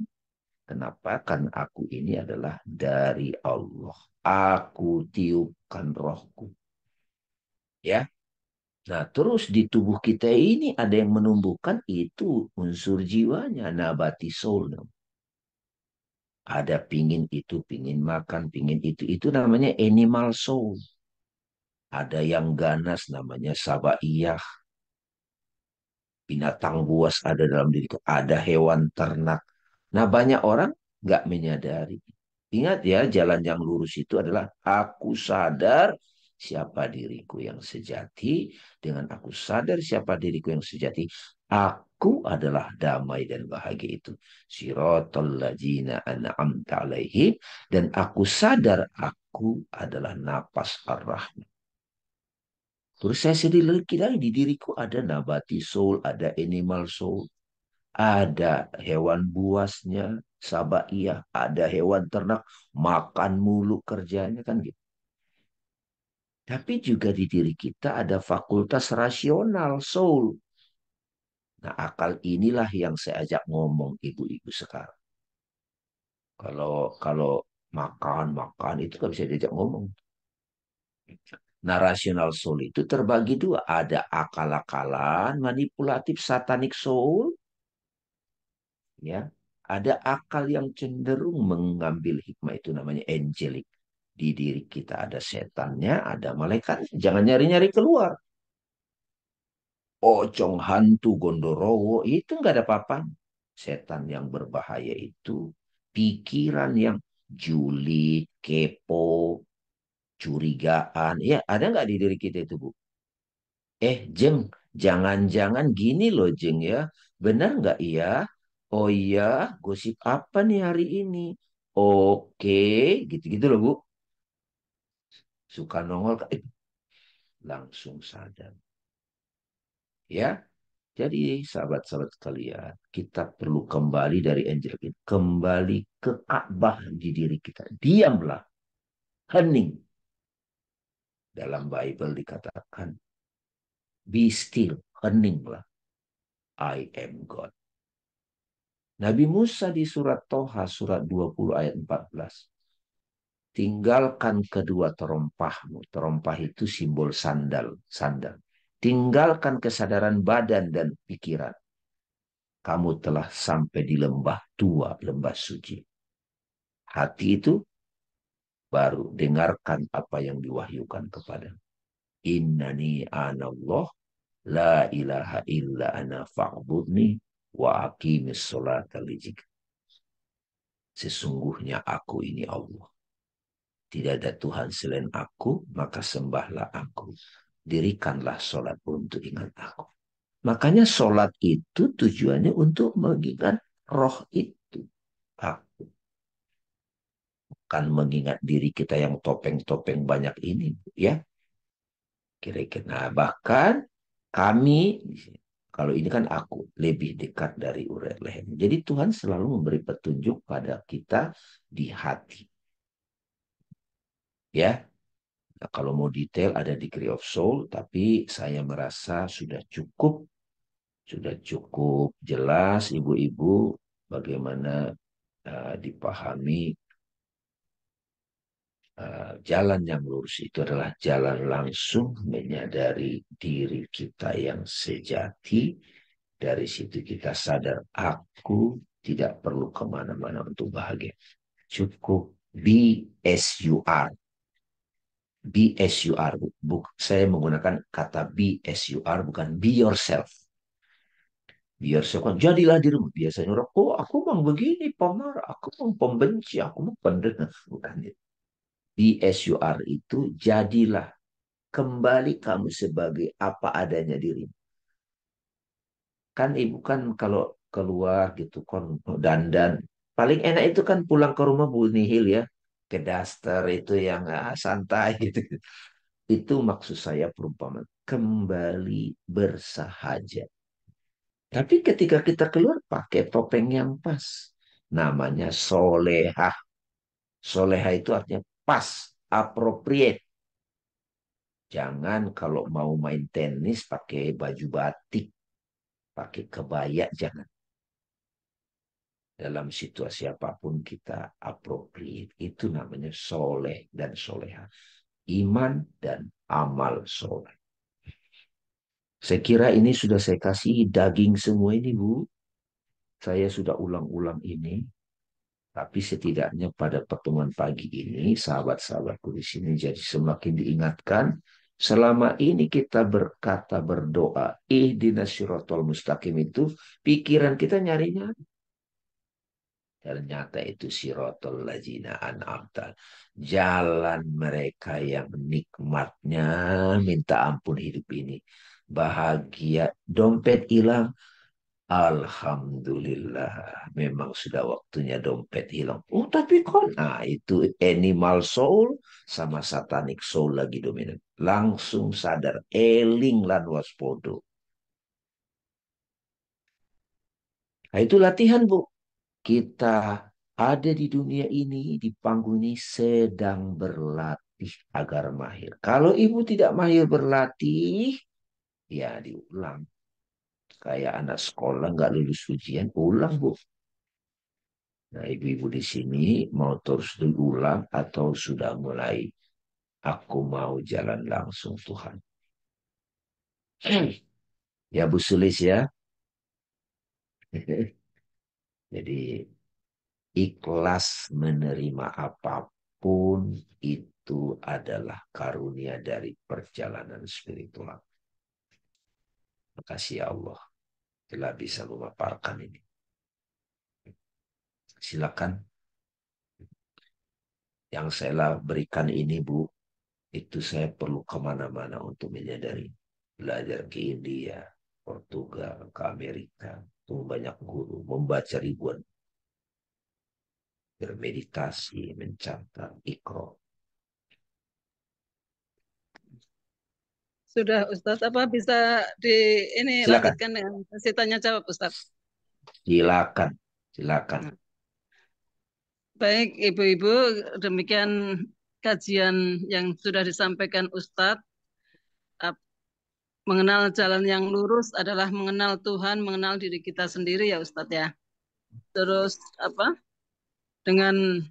Kenapa? Karena aku ini adalah dari Allah. Aku tiupkan rohku. Ya. Nah, terus di tubuh kita ini ada yang menumbuhkan itu unsur jiwanya, nabati soul. Ada pingin itu, pingin makan, pingin itu. Itu namanya animal soul. Ada yang ganas namanya sabaiyah. Binatang buas ada dalam diriku, ada hewan ternak. Nah, banyak orang nggak menyadari. Ingat ya, jalan yang lurus itu adalah aku sadar siapa diriku yang sejati. Dengan aku sadar siapa diriku yang sejati, aku adalah damai dan bahagia itu. Siratal ladzina an'amta alaihim. Dan aku sadar aku adalah napas ar-Rahman. Terus saya sedih lagi di diriku ada nabati soul, ada animal soul, ada hewan buasnya, sabaiyah, ada hewan ternak, makan mulu kerjanya kan gitu. Tapi juga di diri kita ada fakultas rasional, soul. Nah, akal inilah yang saya ajak ngomong ibu-ibu sekarang. Kalau kalau makan itu kan bisa diajak ngomong. Nah, rasional soul itu terbagi dua. Ada akal-akalan, manipulatif, satanik soul. Ya, ada akal yang cenderung mengambil hikmah itu namanya angelic. Di diri kita ada setannya, ada malaikat. Jangan nyari-nyari keluar. Pocong, hantu, gondorowo, itu nggak ada apa-apa. Setan yang berbahaya itu pikiran yang juli, kepo, curigaan. Ya, ada nggak di diri kita itu, Bu? Jeng, jangan-jangan gini loh, Jeng ya. Benar nggak iya? Oh iya, gosip apa nih hari ini? Oke, gitu-gitu loh, Bu. Suka nongol, langsung sadar. Ya, jadi sahabat-sahabat kalian, kita perlu kembali dari angel ini. Kembali ke Ka'bah di diri kita. Diamlah, hening. Dalam Bible dikatakan, be still, heninglah. I am God. Nabi Musa di surat Toha, surat 20 ayat 14. Tinggalkan kedua terompahmu. Terompah itu simbol sandal. Sandal. Tinggalkan kesadaran badan dan pikiran. kamu telah sampai di lembah tua, lembah suci. Hati itu baru dengarkan apa yang diwahyukan kepada. Innani anallah la ilaha illa ana fa'budni wa aqimis sholata li dzikri. Sesungguhnya aku ini Allah. Tidak ada Tuhan selain aku, maka sembahlah aku. Dirikanlah sholat untuk ingat aku. Makanya sholat itu tujuannya untuk mengingat roh itu. Aku. Bukan mengingat diri kita yang topeng-topeng banyak ini. Ya, kira-kira. Nah, bahkan kami, kalau ini kan aku, lebih dekat dari urat leher. Jadi Tuhan selalu memberi petunjuk pada kita di hati. Ya, nah, kalau mau detail ada Degree of Soul, tapi saya merasa sudah cukup jelas ibu-ibu bagaimana dipahami jalan yang lurus itu adalah jalan langsung menyadari diri kita yang sejati. Dari situ kita sadar aku tidak perlu kemana-mana untuk bahagia. Cukup be as you are. Be as you are. Saya menggunakan kata be as you are, bukan be yourself. Be yourself kan jadilah dirimu. Biasanya orang, oh aku mau begini, pemarah, aku mau pembenci, aku mau pendengar. Bukan itu. Be as you are itu jadilah kembali kamu sebagai apa adanya dirimu. Kan ibu kan kalau keluar gitu kan dandan. Paling enak itu kan pulang ke rumah Bu Nihil ya. Ke daster itu yang santai gitu. Itu maksud saya perumpamaan. Kembali bersahaja. Tapi ketika kita keluar pakai topeng yang pas. Namanya soleha. Soleha itu artinya pas, appropriate. Jangan kalau mau main tenis pakai baju batik, pakai kebaya, jangan. Dalam situasi apapun kita appropriate. Itu namanya soleh dan soleha. Iman dan amal soleh. Saya kira ini sudah saya kasih daging semua ini, Bu. Saya sudah ulang-ulang ini. Tapi setidaknya pada pertemuan pagi ini, sahabat-sahabatku di sini jadi semakin diingatkan. Selama ini kita berkata, berdoa, ihdinas siratal mustaqim itu, pikiran kita nyarinya. Ternyata itu siratal ladzina an'amta. Jalan mereka yang nikmatnya minta ampun hidup ini. Bahagia, dompet hilang, alhamdulillah, memang sudah waktunya dompet hilang. Oh, tapi kan, nah itu animal soul sama satanic soul lagi dominan. Langsung sadar, eling lan waspodo. Nah, itu latihan, Bu. Kita ada di dunia ini, di panggung ini sedang berlatih agar mahir. Kalau ibu tidak mahir berlatih, ya diulang. Kayak anak sekolah nggak lulus ujian, ulang, Bu. Nah, ibu-ibu di sini mau terus diulang atau sudah mulai aku mau jalan langsung Tuhan. Ya Bu Sulis ya. Jadi ikhlas menerima apapun itu adalah karunia dari perjalanan spiritual. Makasih ya Allah telah bisa memaparkan ini. Silakan yang saya berikan ini Bu, itu saya perlu kemana-mana untuk menyadari. Belajar ke India, Portugal, ke Amerika, itu banyak guru, membaca ribuan, bermeditasi, mencatat, ikro. Sudah Ustadz, apa bisa di ini Silakan, lanjutkan dengan sesi tanya jawab Ustadz? silakan, silakan. Nah, baik Ibu-ibu, demikian kajian yang sudah disampaikan Ustadz. Mengenal jalan yang lurus adalah mengenal Tuhan, mengenal diri kita sendiri ya Ustadz ya. Terus apa? Dengan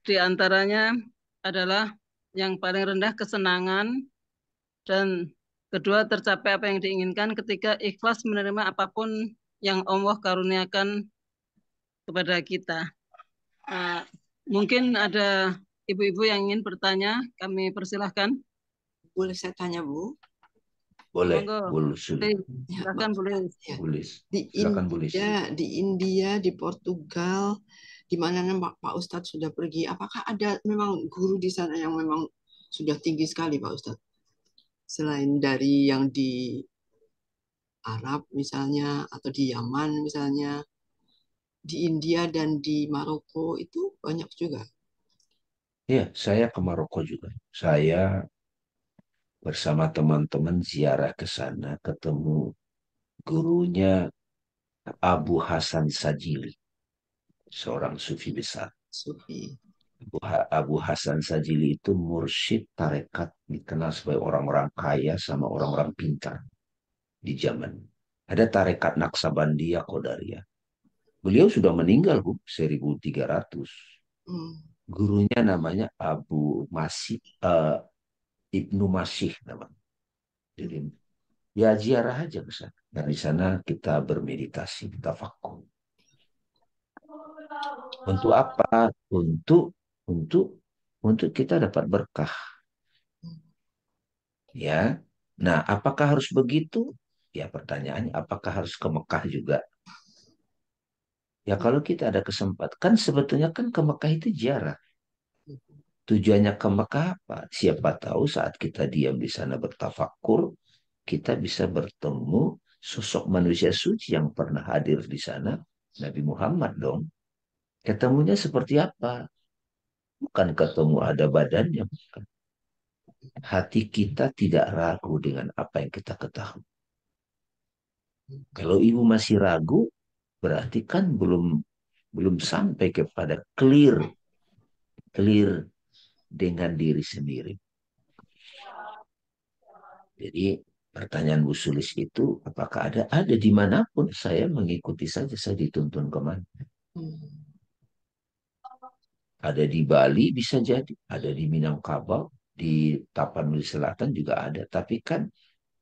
diantaranya adalah yang paling rendah kesenangan dan Kedua, tercapai apa yang diinginkan. Ketiga, ikhlas menerima apapun yang Allah karuniakan kepada kita. Mungkin ada ibu-ibu yang ingin bertanya, kami persilahkan. Boleh saya tanya, Bu? Boleh, Monggo. boleh. Silakan, boleh. Ya. Boleh. Di Silakan boleh. India, di Portugal, di mana Pak Ustadz sudah pergi, apakah ada memang guru di sana yang memang sudah tinggi sekali, Pak Ustadz? Selain dari yang di Arab misalnya, atau di Yaman misalnya, di India dan di Maroko itu banyak juga. Ya, saya ke Maroko juga. Saya bersama teman-teman ziarah ke sana, ketemu gurunya Abu Hasan Sajili, seorang sufi besar. Sufi. Abu Hasan Sajili itu mursyid tarekat, dikenal sebagai orang-orang kaya sama orang-orang pintar di zaman. Ada tarekat Naksabandia Qadariyah. Beliau sudah meninggal, Bu, 1300. Hmm. Gurunya namanya Abu Masih, Ibnu Masih namanya. Jadi ya ziarah aja ke sana. Dan di sana kita bermeditasi, kita vakum. Untuk apa? Untuk untuk kita dapat berkah. Ya. Nah, apakah harus begitu? Ya, pertanyaannya apakah harus ke Mekah juga? Ya, kalau kita ada kesempatan, kan sebetulnya kan ke Mekah itu ziarah. Tujuannya ke Mekah apa? Siapa tahu saat kita diam di sana bertafakur, kita bisa bertemu sosok manusia suci yang pernah hadir di sana, Nabi Muhammad dong. Ketemunya seperti apa? Bukan ketemu ada badannya, bukan. Hati kita tidak ragu dengan apa yang kita ketahui. Kalau ibu masih ragu, berarti kan belum sampai kepada clear dengan diri sendiri. Jadi pertanyaan Bu Sulis itu apakah ada? Ada dimanapun saya mengikuti saja, saya dituntun kemana. Ada di Bali bisa jadi, ada di Minangkabau, di Tapanuli Selatan juga ada. Tapi kan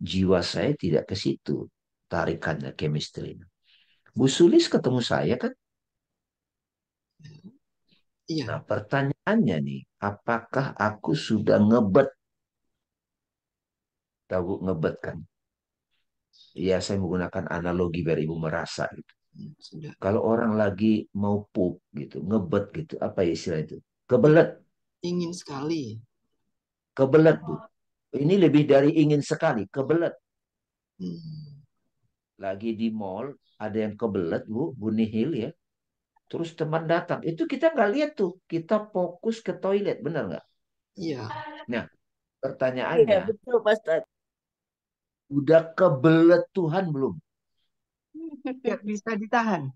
jiwa saya tidak ke situ, tarikannya, chemistry. Bu Sulis ketemu saya kan. Iya. Nah pertanyaannya nih, apakah aku sudah ngebet? Tahu ngebet kan? Ya saya menggunakan analogi biar ibu merasa gitu. Sudah. Kalau orang lagi mau pup gitu, ngebet gitu, apa ya istilah itu? Kebelet. Ingin sekali. Kebelet, Bu. Ini lebih dari ingin sekali, kebelet. Lagi di mall, ada yang kebelet, Bu Nihil ya. Terus teman datang, itu kita nggak lihat tuh. Kita fokus ke toilet, benar nggak? Iya. Nah, Iya, pertanyaannya, betul, Pak Ustadz. udah kebelet Tuhan belum? Tidak bisa ditahan.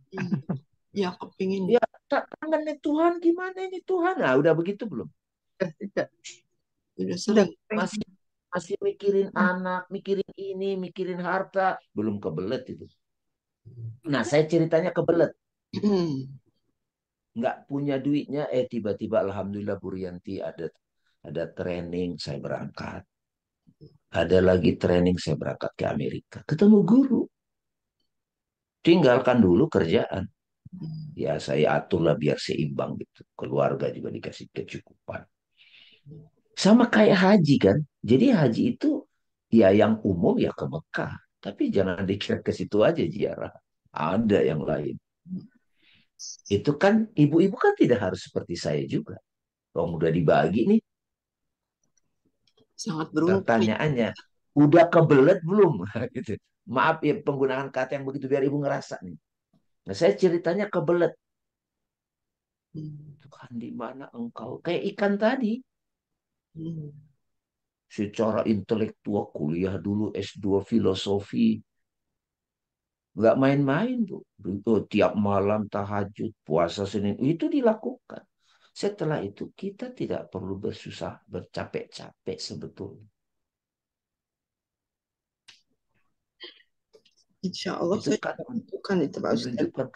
Ya, kepingin. Ya, tangannya Tuhan gimana ini Tuhan? Nah, udah begitu belum? Tidak. Sudah Sudah sering. Masih mikirin anak, mikirin ini, mikirin harta, belum kebelet itu. Nah, saya ceritanya kebelet. Nggak punya duitnya, tiba-tiba Alhamdulillah Bu Rianti ada training, saya berangkat. Ada lagi training, saya berangkat ke Amerika. Ketemu guru. Tinggalkan dulu kerjaan. Ya, saya aturlah biar seimbang gitu. Keluarga juga dikasih kecukupan. Sama kayak haji kan. Jadi haji itu ya yang umum ya ke Mekah. Tapi jangan dikira ke situ aja ziarah. Ada yang lain. Itu kan ibu-ibu kan tidak harus seperti saya juga. Kalau udah dibagi nih, Sangat beruntung. pertanyaannya, udah kebelet belum? Gitu. Maaf ya penggunaan kata yang begitu biar ibu ngerasa nih. Nah saya ceritanya kebelet. Tuhan di mana engkau? Kayak ikan tadi. Secara intelektual kuliah dulu S2 filosofi. Nggak main-main tuh. Tiap malam tahajud, puasa Senin. Itu dilakukan. Setelah itu kita tidak perlu bersusah, bercapek-capek sebetulnya. Insya Allah Itu saya kan bukan itu Pak Ustadz. menunjukkan.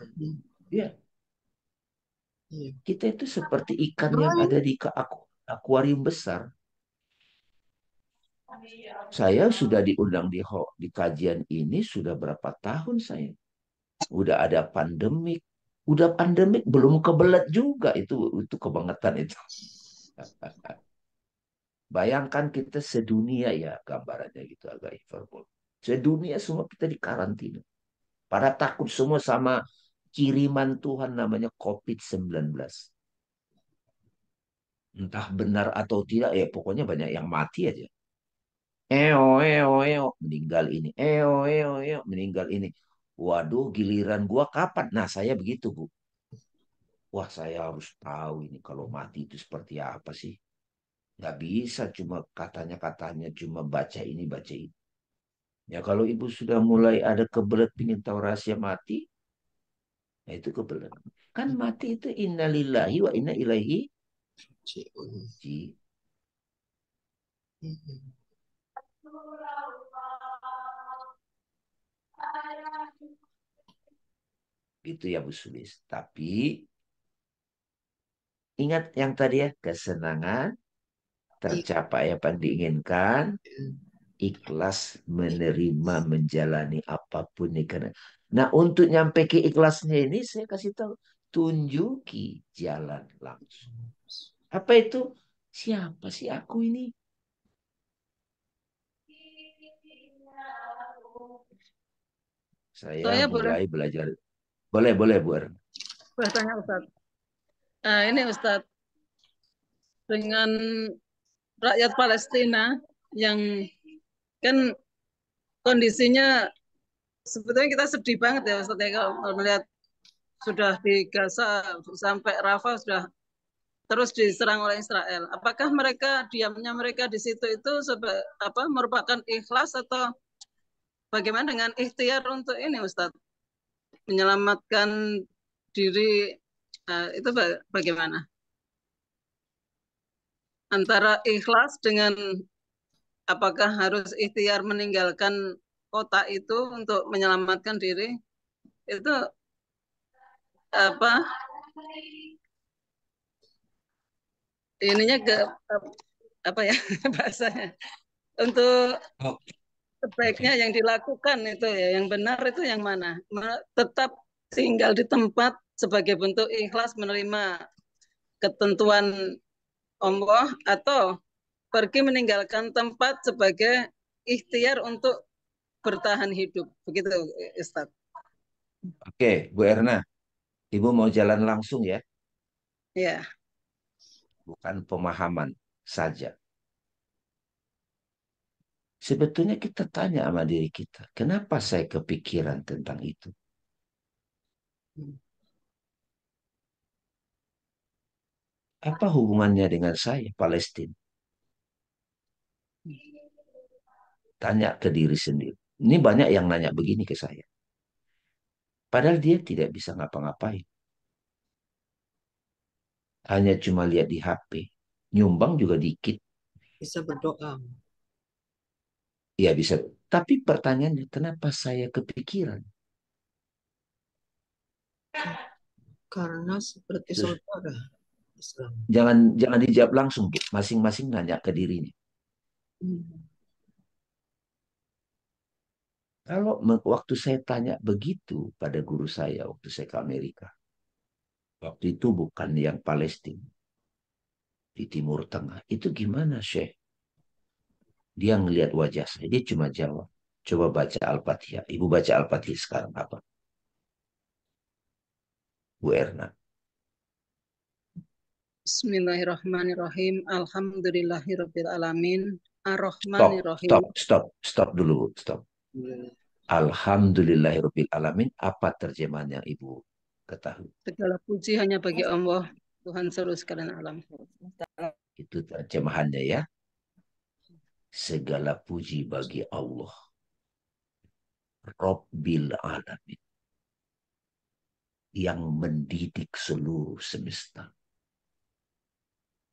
Ya. Kita itu seperti ikan yang ada di akuarium besar. Saya sudah diundang di kajian ini sudah berapa tahun saya. Udah ada pandemik. Udah pandemik belum kebelet juga itu kebangetan itu. Bayangkan kita sedunia ya gambarannya gitu agak hyperbol. Sedunia semua kita di karantina. Pada takut semua sama kiriman Tuhan namanya COVID-19. Entah benar atau tidak ya pokoknya banyak yang mati aja. Meninggal ini. Meninggal ini. Waduh, giliran gua kapan? Nah, saya begitu, Bu. Wah, saya harus tahu ini kalau mati itu seperti apa sih. Nggak bisa cuma katanya-katanya, cuma baca ini, baca ini. Ya kalau ibu sudah mulai ada kebelet pingin tahu rahasia mati, ya itu kebelet. Kan mati itu innalillahi wa inna ilaihi Ciun. ji. Mhm. Gitu ya Bu Sulis. Tapi ingat yang tadi ya, kesenangan, tercapai apa yang diinginkan, ikhlas menerima menjalani apapun nih karena. Nah, untuk nyampe ke ikhlasnya ini saya kasih tahu, tunjuki jalan langsung. Apa itu? Siapa sih aku ini? Saya Saya boleh mulai belajar. Boleh, boleh, Bu Erna. bertanya Ustaz. Ini Ustaz, dengan rakyat Palestina yang kan kondisinya sebetulnya kita sedih banget ya Ustaz ya kalau melihat sudah di Gaza sampai Rafah sudah terus diserang oleh Israel. Apakah diamnya mereka di situ itu merupakan ikhlas atau bagaimana dengan ikhtiar untuk ini Ustaz menyelamatkan diri itu bagaimana? Antara ikhlas dengan apakah harus ikhtiar meninggalkan kota itu untuk menyelamatkan diri itu apa ininya ke apa ya bahasanya untuk Oh, sebaiknya oke. yang dilakukan itu ya yang benar itu yang mana tetap tinggal di tempat sebagai bentuk ikhlas menerima ketentuan Allah atau pergi meninggalkan tempat sebagai ikhtiar untuk bertahan hidup begitu Ustaz. Oke, Bu Erna, Ibu mau jalan langsung ya, Ya, bukan pemahaman saja. Sebetulnya kita tanya sama diri kita, kenapa saya kepikiran tentang itu? Apa hubungannya dengan saya, Palestina? Tanya ke diri sendiri. Ini banyak yang nanya begini ke saya. Padahal dia tidak bisa ngapa-ngapain. Hanya cuma lihat di HP. Nyumbang juga dikit. Bisa berdoa Ya bisa. Tapi pertanyaannya, kenapa saya kepikiran? karena seperti Itu saudara Islam. jangan jangan dijawab langsung, Bu. Masing-masing nanya ke dirinya. Hmm. Kalau waktu saya tanya begitu pada guru saya waktu saya ke Amerika, waktu itu bukan yang Palestina, di Timur Tengah. Itu gimana, Syekh? Dia ngelihat wajah saya, dia cuma jawab, coba baca Al-Fatihah. Ibu baca Al-Fatihah sekarang apa? Bu Erna. Bismillahirrahmanirrahim. Alhamdulillahirabbil alamin. Stop, Ar-Rahmanirrahim. stop, stop, stop dulu, Bu. Stop. Alhamdulillahirabbil alamin. Apa terjemahan yang Ibu ketahui? Segala puji hanya bagi Allah, Tuhan seluruh sekalian alam. Itu terjemahannya ya. Segala puji bagi Allah. Rabbil alamin. Yang mendidik seluruh semesta.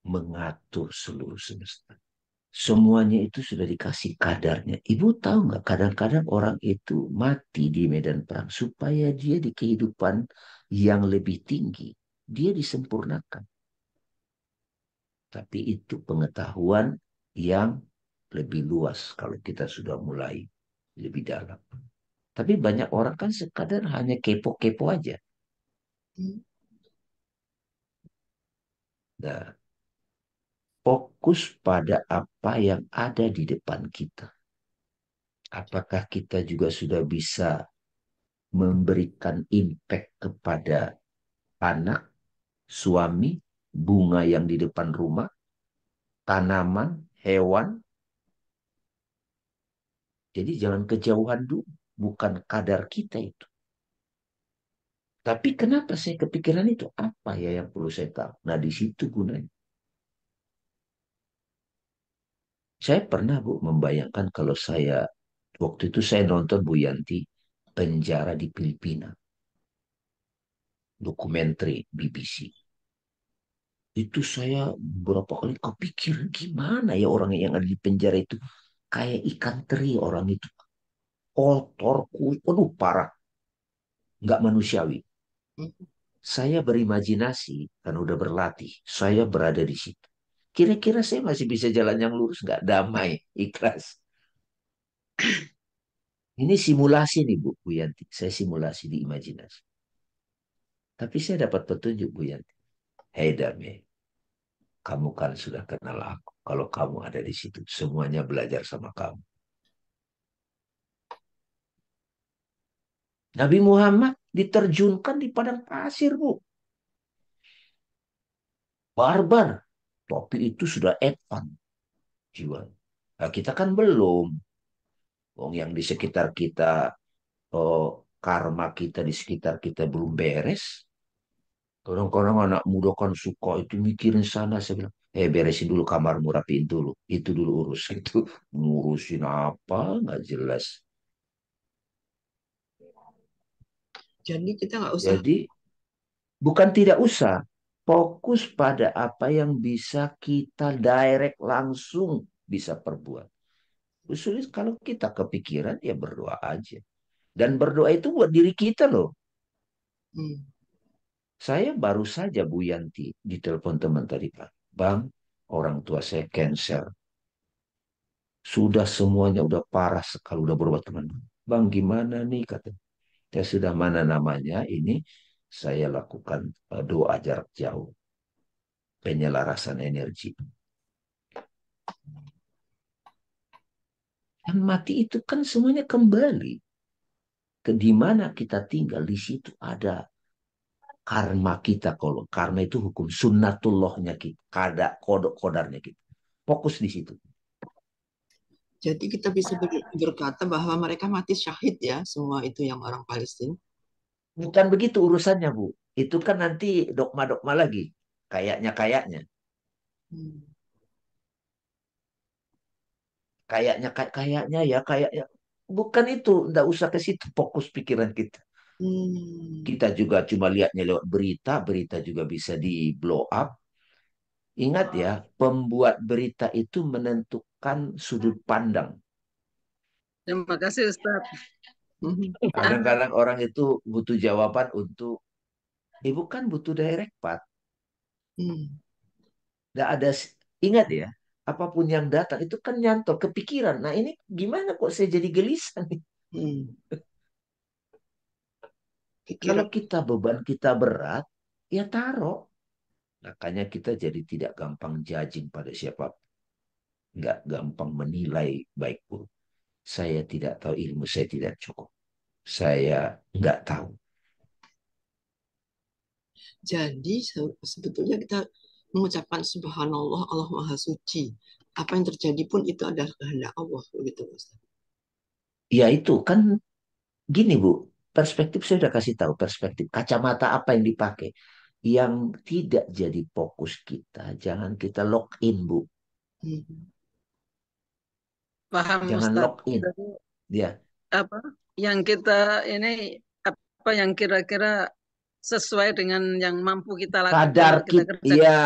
Mengatur seluruh semesta. Semuanya itu sudah dikasih kadarnya. Ibu tahu nggak, kadang-kadang orang itu mati di medan perang supaya dia di kehidupan yang lebih tinggi, dia disempurnakan. Tapi itu pengetahuan yang lebih luas kalau kita sudah mulai lebih dalam. Tapi banyak orang kan sekadar hanya kepo-kepo aja. Hmm. Nah, fokus pada apa yang ada di depan kita. Apakah kita juga sudah bisa memberikan impact kepada anak, suami, bunga yang di depan rumah, tanaman, hewan. Jadi jangan kejauhan dulu, bukan kadar kita itu. Tapi kenapa saya kepikiran itu? Apa ya yang perlu saya tahu? Nah, di situ gunanya. Saya pernah, Bu, membayangkan kalau saya, waktu itu saya nonton Bu Yanti, penjara di Filipina, dokumenter BBC. Itu saya beberapa kali kepikiran gimana ya orang yang ada di penjara itu. Kayak ikan teri orang itu. Kotor, kulit, aduh parah. Nggak manusiawi. Saya berimajinasi, kan udah berlatih. Saya berada di situ. Kira-kira saya masih bisa jalan yang lurus nggak? Damai, ikhlas. Ini simulasi nih Bu Yanti. Saya simulasi di imajinasi. Tapi saya dapat petunjuk Bu Yanti. Hei Damai, kamu kan sudah kenal aku. Kalau kamu ada di situ, semuanya belajar sama kamu. Nabi Muhammad diterjunkan di padang pasir, Bu. Barbar. Tapi itu sudah advance jiwa. Nah, kita kan belum. Wong yang di sekitar kita, oh, karma kita di sekitar kita belum beres. Kadang-kadang anak muda kan suka itu mikirin sana. Saya bilang, beresin dulu kamarmu, rapiin dulu. Itu dulu urus. Itu ngurusin apa, nggak jelas. Jadi kita nggak usah. Jadi, bukan tidak usah. Fokus pada apa yang bisa kita direct langsung bisa perbuat. Sulit kalau kita kepikiran, ya berdoa aja. Dan berdoa itu buat diri kita loh. Hmm. Saya baru saja Bu Yanti ditelepon teman tadi Pak. Bang, orang tua saya cancer. Sudah semuanya udah parah sekali, udah berobat teman. Bang, gimana nih kata. Ya sudah mana namanya ini saya lakukan doa jarak jauh, penyelarasan energi. Yang mati itu kan semuanya kembali ke di mana kita tinggal, di situ ada karma kita. Kalau karma itu hukum sunnatullahnya kita, kodok kodarnya kita. Fokus di situ. Jadi kita bisa berkata bahwa mereka mati syahid ya, semua itu yang orang Palestina. Bukan begitu urusannya, Bu. Itu kan nanti dogma-dogma lagi. Kayaknya. Hmm. Kayaknya ya, kayaknya. Bukan itu. Nggak usah ke situ fokus pikiran kita. Hmm. Kita juga cuma lihatnya lewat berita. Berita juga bisa di blow up. Ingat ya, pembuat berita itu menentukan sudut pandang. Terima kasih Ustaz. Hmm. Ah, Kadang-kadang orang itu butuh jawaban untuk, bukan butuh direct, Pak. Hmm. Nggak ada, ingat ya, apapun yang datang itu kan nyantol kepikiran. Nah ini gimana kok saya jadi gelisah nih? Hmm. Kalau Pikiran. kita beban kita berat, ya taruh. Makanya kita jadi tidak gampang judging pada siapa. Nggak gampang menilai baik buruk. Saya tidak tahu, ilmu saya tidak cukup. Saya nggak tahu. Jadi sebetulnya kita mengucapkan Subhanallah, Allah Maha Suci. Apa yang terjadi pun itu adalah kehendak Allah, begitu Ustaz. Ya itu kan gini Bu, perspektif saya sudah kasih tahu perspektif kacamata apa yang dipakai. Yang tidak jadi fokus kita, jangan kita lock in Bu, Hmm. paham jangan Ustaz. lock in. Jadi Ya, apa yang kita ini apa yang kira-kira sesuai dengan yang mampu kita lakukan kadar dan kita kita, kerjakan. iya,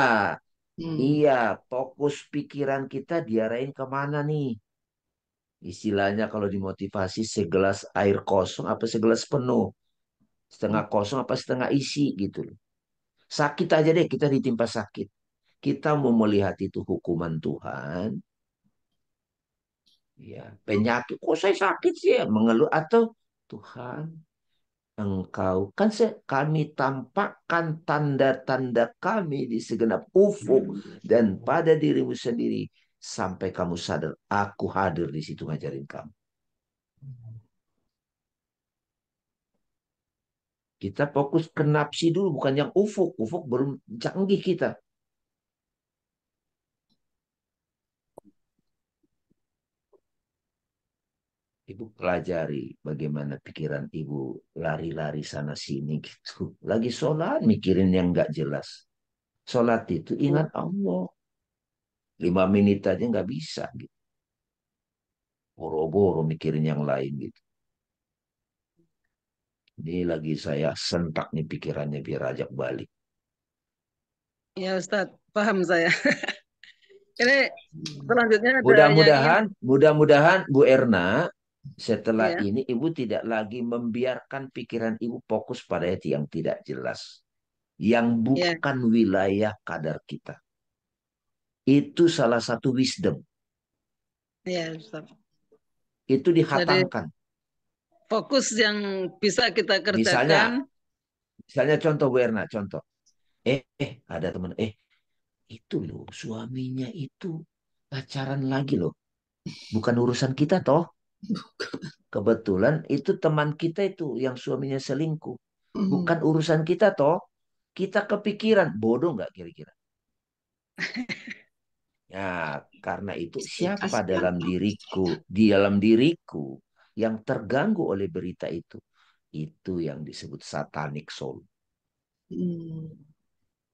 Hmm. iya, fokus pikiran kita diarahin kemana nih? Istilahnya kalau dimotivasi segelas air kosong apa segelas penuh, setengah kosong apa setengah isi gitu loh. Sakit aja deh kita ditimpa sakit. Kita mau melihat itu hukuman Tuhan Ya, penyakit, kok saya sakit sih ya? Mengeluh atau Tuhan, Engkau kan kami tampakkan tanda-tanda kami di segenap ufuk dan pada dirimu sendiri sampai kamu sadar aku hadir di situ ngajarin kamu. Kita fokus ke nafsi dulu, bukan yang ufuk. Ufuk belum canggih kita. Ibu pelajari bagaimana pikiran ibu lari-lari sana sini gitu. Lagi sholat mikirin yang nggak jelas. Sholat itu ingat Allah. 5 menit aja nggak bisa gitu. Boro-boro mikirin yang lain gitu. Ini lagi saya sentak nih pikirannya biar ajak balik. Ya Ustadz, paham saya. Ini selanjutnya ada yang ingin, Mudah-mudahan Bu Erna setelah ya, ini ibu tidak lagi membiarkan pikiran ibu fokus pada yang tidak jelas. Yang ya, bukan wilayah kadar kita. Itu salah satu wisdom. ya Ustadz. Itu Jadi dihatamkan. fokus yang bisa kita kerjakan, Misalnya, misalnya contoh Bu Erna, contoh. Ada teman, itu loh suaminya itu pacaran lagi loh. Bukan urusan kita toh. Kebetulan itu teman kita itu yang suaminya selingkuh. Bukan urusan kita toh. Kita kepikiran. Bodoh nggak kira-kira? Ya, karena itu siapa Kasihan. dalam diriku, di dalam diriku yang terganggu oleh berita itu. Itu yang disebut satanic soul.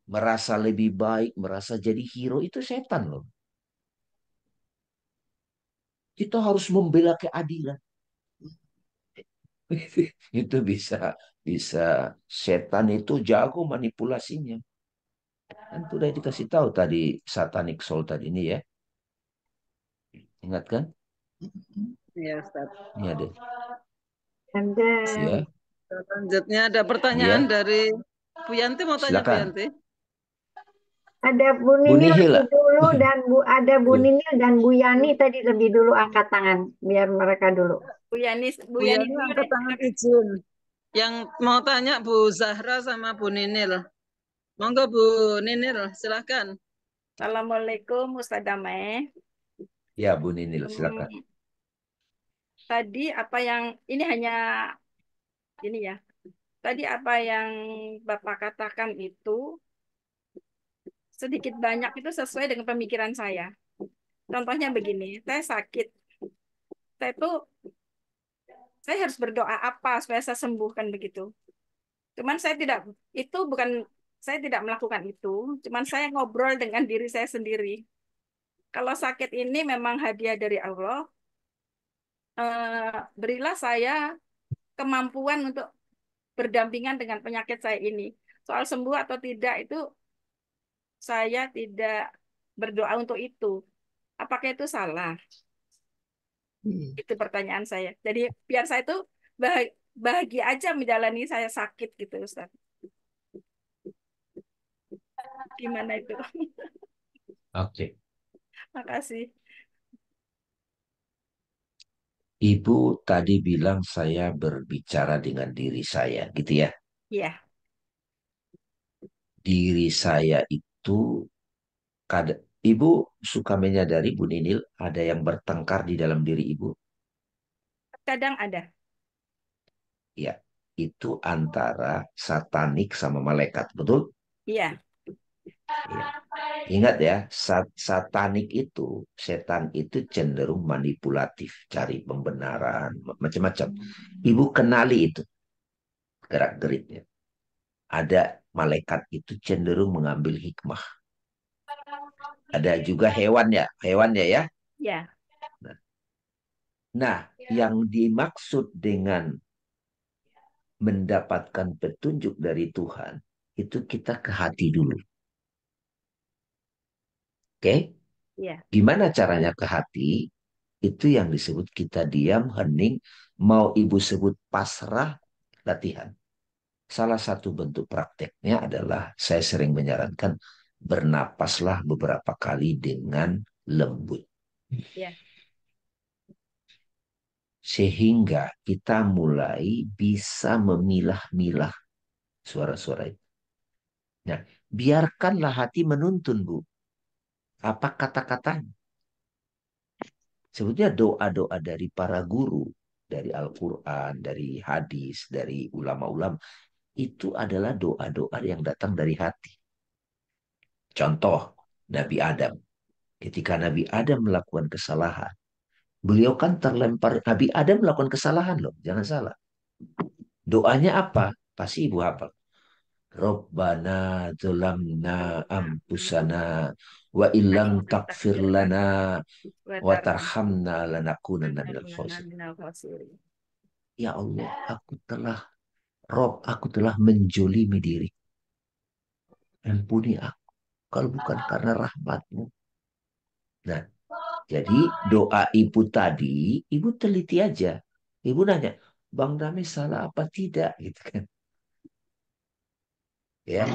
Merasa lebih baik, merasa jadi hero, itu setan loh. Kita harus membela keadilan. Itu bisa bisa setan itu jago manipulasinya. Kan sudah dikasih tahu tadi satanic soul tadi ini ya. Ingat kan? ya Ustadz. Ini ada. Ada, Ya, Selanjutnya ada pertanyaan iya. dari Bu Yanti, mau tanya Bu Silakan. Yanti. ada Bu Bu Nini Nihil. lebih dulu dan ada Bu Bu- Nini dan Bu Yani tadi lebih dulu angkat tangan biar mereka dulu. Bu Yani, Bu Bu Yani Yani dulu angkat deh. tangan izin. Yang mau tanya Bu Zahra sama Bu Ninil. Monggo Bu Ninil, silahkan. Assalamualaikum Ustazah Meh. Ya, Bu Ninil, silakan. Hmm, tadi apa yang ini hanya ini ya. Tadi apa yang Bapak katakan itu sedikit banyak itu sesuai dengan pemikiran saya. Contohnya begini, saya sakit. Saya itu saya harus berdoa apa supaya saya sembuh kan begitu. Cuman saya tidak itu bukan saya tidak melakukan itu, cuman saya ngobrol dengan diri saya sendiri. Kalau sakit ini memang hadiah dari Allah, berilah saya kemampuan untuk berdampingan dengan penyakit saya ini. Soal sembuh atau tidak itu saya tidak berdoa untuk itu. Apakah itu salah? Itu pertanyaan saya. Jadi biar saya itu bahagia aja menjalani saya sakit gitu, Ustaz. Gimana itu? Oke. Makasih. Ibu tadi bilang saya berbicara dengan diri saya, gitu ya. Iya, Diri saya itu, Ibu suka menyadari, Bu Ninil, ada yang bertengkar di dalam diri Ibu. kadang ada. Ya, itu antara satanik sama malaikat, betul? Iya, Ya. Ingat ya, satanik itu, setan itu cenderung manipulatif, cari pembenaran, macam-macam. Ibu kenali itu, gerak-geriknya. Ada malaikat itu cenderung mengambil hikmah. Ada juga hewannya ya. iya, Nah, yang dimaksud dengan mendapatkan petunjuk dari Tuhan, itu kita ke hati dulu. Oke? iya, Gimana caranya ke hati? Itu yang disebut kita diam, hening, mau ibu sebut pasrah, latihan. Salah satu bentuk prakteknya adalah saya sering menyarankan bernapaslah beberapa kali dengan lembut. iya. Sehingga kita mulai bisa memilah-milah suara-suara itu. Nah, biarkanlah hati menuntun, Bu. Apa kata-katanya? Sebetulnya doa-doa dari para guru, dari Al-Quran, dari hadis, dari ulama-ulama, itu adalah doa-doa yang datang dari hati. Contoh, Nabi Adam. Ketika Nabi Adam melakukan kesalahan, beliau kan terlempar, Nabi Adam melakukan kesalahan loh, jangan salah. Doanya apa? Pasti ibu hafal. Rabbana zalamna ampusana wa illam takfir lana wa tarhamna lanakunanna minal khosirin. Ya Allah, aku telah menjolimi diri. Ampuni aku kalau bukan karena rahmatmu. Nah, jadi doa ibu tadi, ibu teliti aja. Ibu nanya, Bang Dami salah apa tidak? Gitu kan. Ya,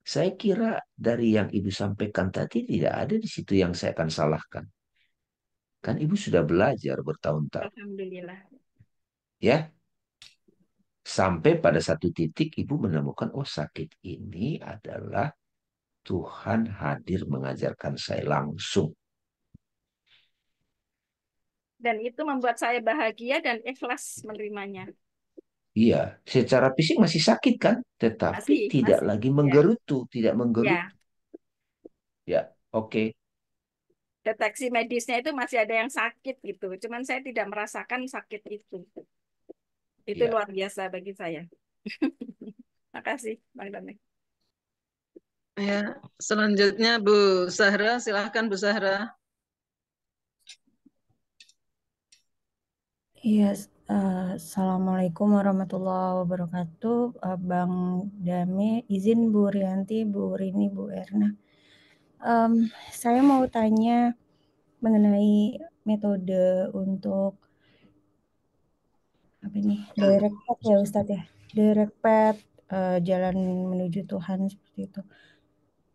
saya kira dari yang ibu sampaikan tadi tidak ada di situ yang saya akan salahkan. Kan ibu sudah belajar bertahun-tahun. Alhamdulillah. Ya, sampai pada satu titik ibu menemukan, oh sakit ini adalah Tuhan hadir mengajarkan saya langsung. Dan itu membuat saya bahagia dan ikhlas menerimanya. Iya, secara fisik masih sakit kan, tetapi tidak Masih. lagi Ya. menggerutu, tidak menggerutu. Ya. Ya, oke. Deteksi medisnya itu masih ada yang sakit gitu. Cuman saya tidak merasakan sakit itu. Itu Ya. luar biasa bagi saya. Makasih, Bang Dame. Ya, selanjutnya Bu Zahra, silahkan Bu Zahra. Iya, Assalamualaikum warahmatullahi wabarakatuh. Bang Dame, izin Bu Rianti, Bu Rini, Bu Erna. Saya mau tanya mengenai metode untuk apa nih? Direct path ya Ustadz ya. Direct path, jalan menuju Tuhan seperti itu.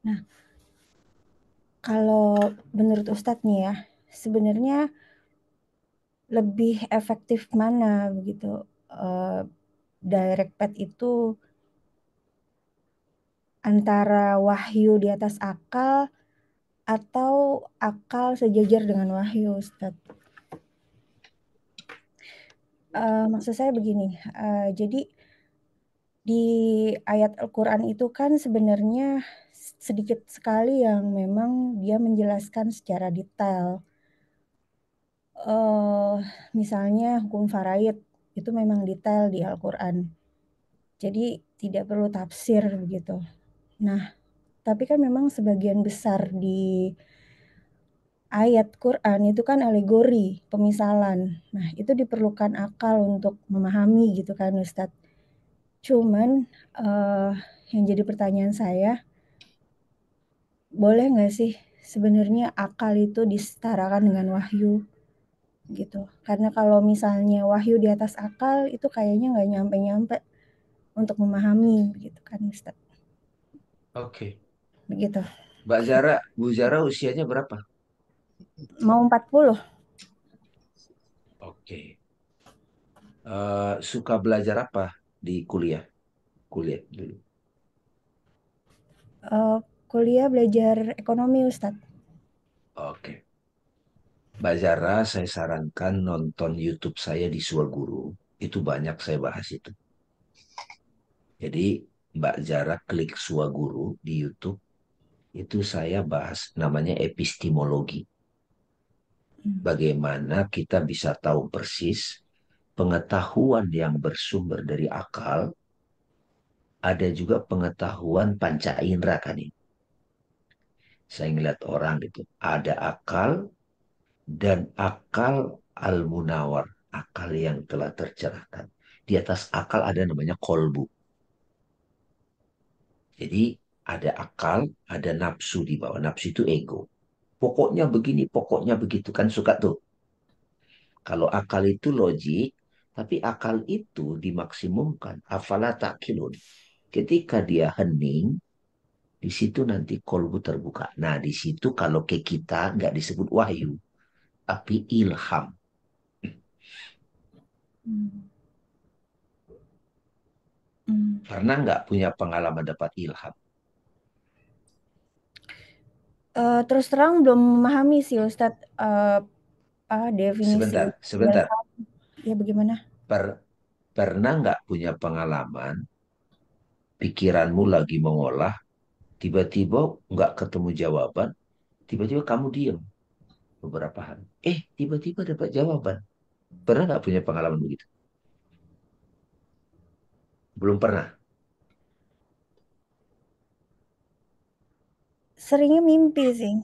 Nah, kalau menurut Ustadz nih ya, sebenarnya lebih efektif mana begitu? Direct path itu antara wahyu di atas akal atau akal sejajar dengan wahyu, Ustaz. Maksud saya begini, jadi di ayat Al-Quran itu kan sebenarnya sedikit sekali yang memang dia menjelaskan secara detail. Misalnya hukum faraid itu memang detail di Al-Quran. Jadi tidak perlu tafsir begitu. Nah, tapi kan memang sebagian besar di ayat Quran itu kan alegori, pemisalan. Nah, itu diperlukan akal untuk memahami gitu kan Ustadz. Cuman yang jadi pertanyaan saya, boleh nggak sih sebenarnya akal itu disetarakan dengan wahyu gitu? Karena kalau misalnya wahyu di atas akal itu kayaknya nggak nyampe-nyampe untuk memahami gitu kan Ustadz. Oke. Begitu. Mbak Zara, Bu Zara usianya berapa? Mau 40. Oke. Suka belajar apa di kuliah? Kuliah dulu. Kuliah belajar ekonomi Ustadz. Oke. Mbak Zara, saya sarankan nonton YouTube saya di Suaguru. Itu banyak saya bahas itu. Jadi Mbak Zara klik Suaguru di YouTube. Itu saya bahas namanya epistemologi. Bagaimana kita bisa tahu persis pengetahuan yang bersumber dari akal, ada juga pengetahuan panca indera kan ini. Saya ngeliat orang gitu, ada akal dan akal al-munawar, akal yang telah tercerahkan. Di atas akal ada namanya kolbu. Jadi ada akal, ada nafsu di bawah. Nafsu itu ego. Pokoknya begini, pokoknya begitu kan suka tuh. Kalau akal itu logik, tapi akal itu dimaksimumkan. Afala takilun. Ketika dia hening, di situ nanti kolbu terbuka. Nah, di situ kalau ke kita nggak disebut wahyu, tapi ilham. Hmm. Hmm. Karena nggak punya pengalaman dapat ilham. Terus terang belum memahami sih Ustadz definisi Sebentar. ilham. Ya bagaimana? Pernah nggak punya pengalaman, pikiranmu lagi mengolah, tiba-tiba nggak ketemu jawaban, tiba-tiba kamu diam beberapa hari. Tiba-tiba dapat jawaban. Pernah nggak punya pengalaman begitu? Belum pernah. Seringnya mimpi sih.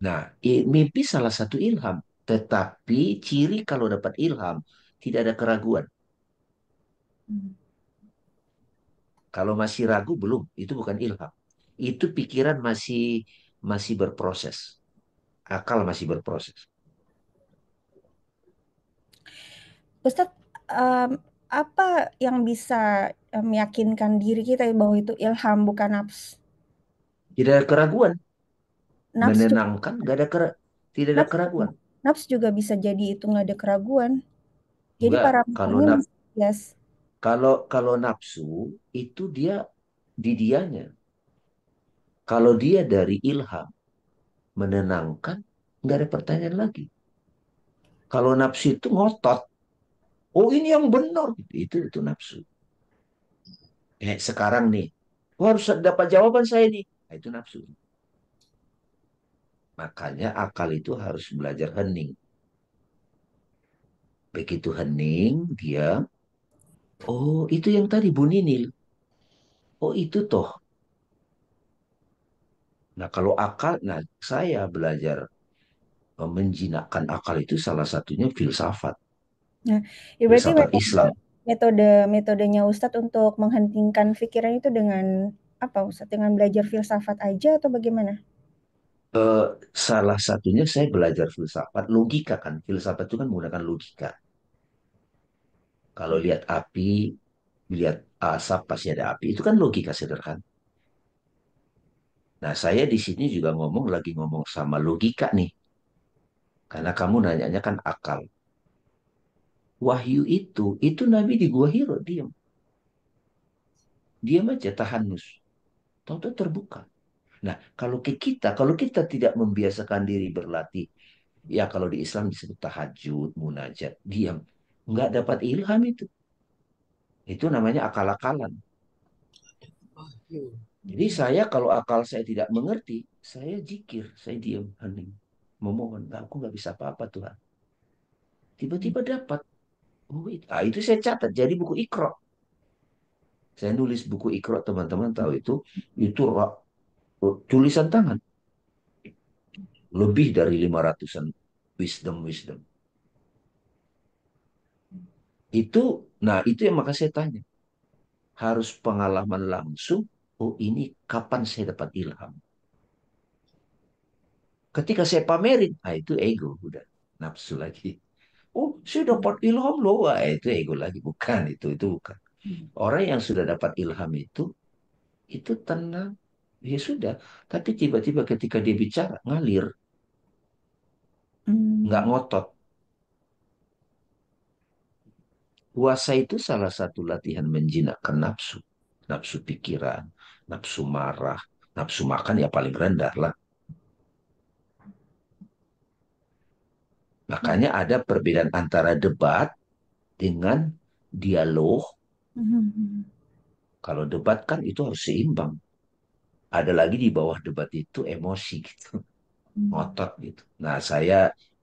Nah, mimpi salah satu ilham. Tetapi ciri kalau dapat ilham, tidak ada keraguan. Hmm. Kalau masih ragu, belum. Itu bukan ilham. Itu pikiran masih masih berproses. Akal masih berproses. Ustadz, apa yang bisa meyakinkan diri kita bahwa itu ilham bukan nafs? Tidak ada keraguan. Nafs juga, Menenangkan, tidak ada nafs, keraguan. nafs juga bisa jadi itu nggak ada keraguan. Jadi Enggak. parameternya masih yes. Kalau nafsu, itu dia di dianya. Kalau dia dari ilham, menenangkan, nggak ada pertanyaan lagi. Kalau nafsu itu ngotot, oh ini yang benar, itu nafsu. Sekarang nih, harus dapat jawaban saya nih. Nah, itu nafsu. Makanya akal itu harus belajar hening. Begitu hening, dia, oh itu yang tadi Bu Ninil. Oh itu toh. Nah kalau akal, nah saya belajar menjinakkan akal itu salah satunya filsafat. Nah, ya berarti Filsafat Islam. metodenya Ustadz untuk menghentikan pikiran itu dengan apa Ustadz? Dengan belajar filsafat aja atau bagaimana? Salah satunya saya belajar filsafat, logika kan. Filsafat itu kan menggunakan logika. Kalau lihat api, lihat asap pasti ada api. Itu kan logika sederhana. Nah, saya di sini juga lagi ngomong sama logika nih. Karena kamu nanyanya kan akal. Wahyu itu Nabi di Gua Hiro, diam. Diam aja, tahanus. Tahu-tahu terbuka. Nah, kalau kita tidak membiasakan diri berlatih, ya kalau di Islam disebut tahajud, munajat, diam. Nggak dapat ilham itu. Itu namanya akal-akalan. Wahyu. Jadi saya kalau akal saya tidak mengerti, saya zikir, saya diam, hening. Memohon, aku nggak bisa apa-apa Tuhan. Tiba-tiba dapat. Itu saya catat, jadi buku Iqra. Saya nulis buku Iqra, teman-teman tahu itu tulisan tangan. Lebih dari 500-an wisdom. Itu yang maka saya tanya. Harus pengalaman langsung, oh ini kapan saya dapat ilham. Ketika saya pamerin, itu ego, udah nafsu lagi. Oh, saya dapat ilham loh. Wah, itu ego lagi. Bukan, itu bukan. Orang yang sudah dapat ilham itu tenang. Ya sudah. Tapi tiba-tiba ketika dia bicara, ngalir. Nggak ngotot. Puasa itu salah satu latihan menjinakkan nafsu. Nafsu pikiran, nafsu marah, nafsu makan ya paling rendah lah. Makanya ada perbedaan antara debat dengan dialog. Kalau debat kan itu harus seimbang. Ada lagi di bawah debat itu emosi gitu, ngotot gitu. Nah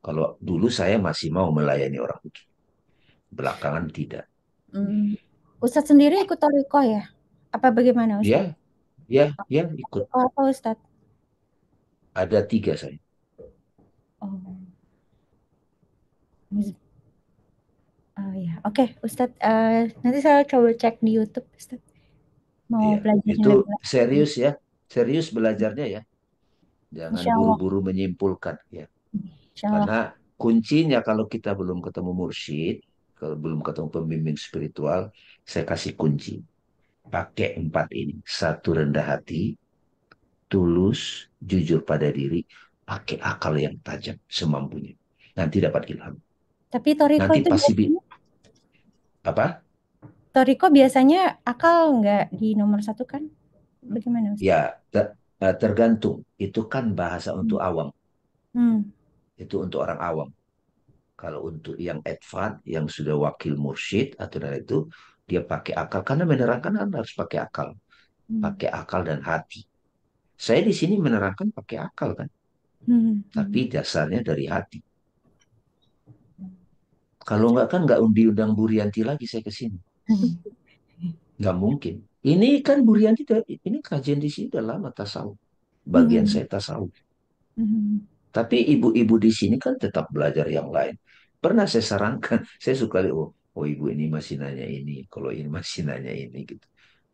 kalau dulu saya masih mau melayani orang begitu. Belakangan tidak. Ustadz sendiri ikut Toriko ya? Apa bagaimana Ustadz? Ya, ikut. Apa Ustadz? Ada 3 saya. Oh. Oh ya, oke Ustadz. Nanti saya coba cek di YouTube Ustadz. Mau Iya, belajar itu lebih lanjut. serius ya, serius belajarnya ya. Jangan Insya Allah. buru-buru menyimpulkan ya. Insya Allah. Karena kuncinya kalau kita belum ketemu mursyid, kalau belum ketemu pembimbing spiritual, saya kasih kunci. Pakai 4 ini. 1, rendah hati, tulus, jujur pada diri, pakai akal yang tajam semampunya. Nanti dapat ilham. Tapi Toriko Nanti itu pasti biasanya Apa? Toriko biasanya akal nggak di nomor satu kan? Bagaimana, Ustaz? Ya, tergantung. Itu kan bahasa untuk awam. Hmm. Itu untuk orang awam. Kalau untuk yang advance, yang sudah wakil mursyid atau dari itu, dia pakai akal. Karena menerangkan kan harus pakai akal. Pakai akal dan hati. Saya di sini menerangkan pakai akal kan. Tapi dasarnya dari hati. Kalau nggak kan nggak diundang Bu Rianti lagi saya ke sini. Nggak mungkin. Ini kan Bu Rianti, ini kajian di sini udah lama tasawuf. Bagian saya tasawuf. Tapi ibu-ibu di sini kan tetap belajar yang lain. Pernah saya sarankan, saya suka lihat, oh ibu ini masih nanya ini, kalau ini masih nanya ini gitu.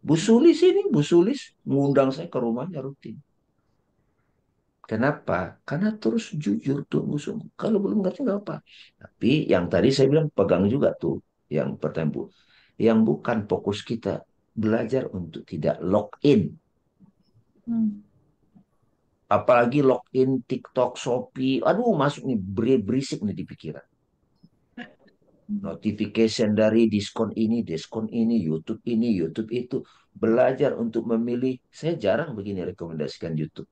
Bu Sulis ini, Bu Sulis mengundang saya ke rumahnya rutin. Kenapa? Karena terus jujur tuh musuh. Kalau belum ngerti nggak apa. Tapi yang tadi saya bilang pegang juga tuh, yang pertama Bu. Yang bukan fokus kita belajar untuk tidak lock in. Apalagi login TikTok, Shopee. Aduh, masuk nih berisik nih di pikiran. Notification dari diskon ini, YouTube ini, YouTube itu. Belajar untuk memilih. Saya jarang begini rekomendasikan YouTube.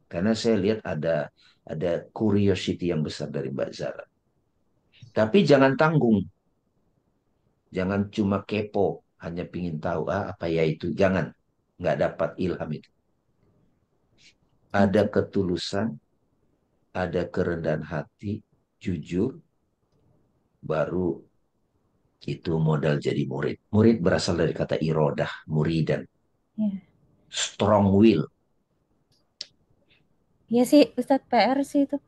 Karena saya lihat ada curiosity yang besar dari Mbak Zara. Tapi jangan tanggung. Jangan cuma kepo. Hanya pingin tahu apa ya itu. Jangan. Nggak dapat ilham itu. Ada ketulusan, ada kerendahan hati, jujur, baru itu modal jadi murid. Murid berasal dari kata irodah, muridan. Strong will. Iya sih, Ustadz, PR sih itu.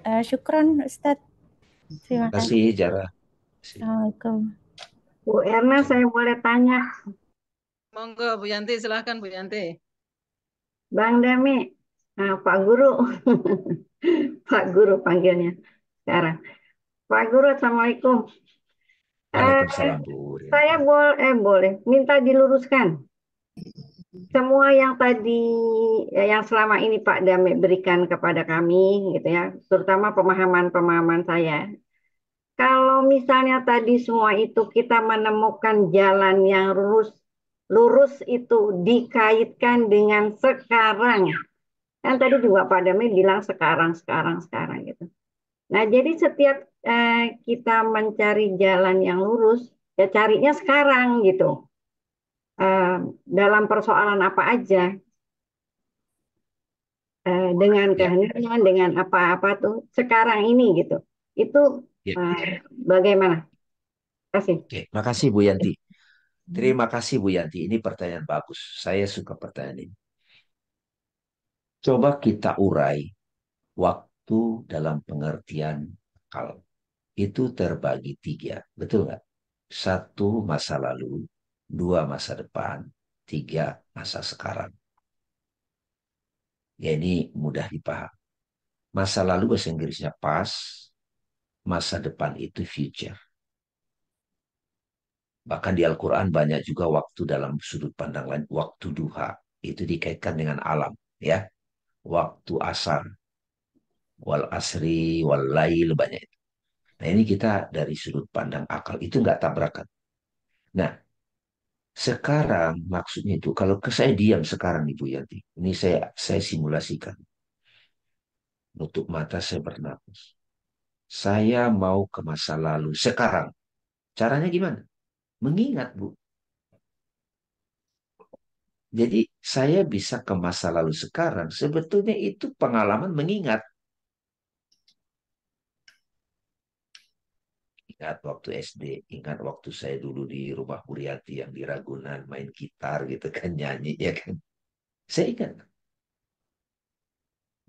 Syukran, Ustadz. Terima kasih. Jara. Assalamualaikum. Bu Erna, saya boleh tanya. Monggo Bu Yanti, silahkan Bu Yanti. Bang Dami, Pak Guru. Pak Guru panggilnya sekarang. Pak Guru, Assalamualaikum. Waalaikumsalam Bu. Saya boleh minta diluruskan. Semua yang tadi, yang selama ini Pak Dami berikan kepada kami, gitu ya, terutama pemahaman-pemahaman saya. Kalau misalnya tadi semua itu kita menemukan jalan yang lurus itu dikaitkan dengan sekarang. Kan tadi juga Pak Dami bilang sekarang gitu. Nah, jadi setiap kita mencari jalan yang lurus, ya carinya sekarang gitu. Dalam persoalan apa aja, dengan kehendak, dengan apa-apa tuh sekarang ini gitu. Itu bagaimana? Terima kasih. Oke, makasih Bu Yanti. Terima kasih Bu Yanti. Ini pertanyaan bagus. Saya suka pertanyaan ini. Coba kita urai waktu dalam pengertian akal. Itu terbagi 3. Betul nggak? 1 masa lalu, 2 masa depan, 3 masa sekarang. Ya ini mudah dipaham. Masa lalu bahasa Inggrisnya past, masa depan itu future. Bahkan di Al-Quran banyak juga waktu dalam sudut pandang lain. Waktu duha, itu dikaitkan dengan alam. Ya, waktu asar, wal asri, wal lail, banyak itu. Nah ini kita dari sudut pandang akal, itu nggak tabrakan. Nah, sekarang maksudnya itu, kalau saya diam sekarang Ibu Yanti, ini saya simulasikan. Nutup mata saya bernapas. Saya mau ke masa lalu sekarang. Caranya gimana? Mengingat, Bu. Jadi saya bisa ke masa lalu sekarang. Sebetulnya itu pengalaman mengingat. Ingat waktu SD, ingat waktu saya dulu di rumah Muriati yang di Ragunan main gitar gitu kan, nyanyi ya kan. Saya ingat.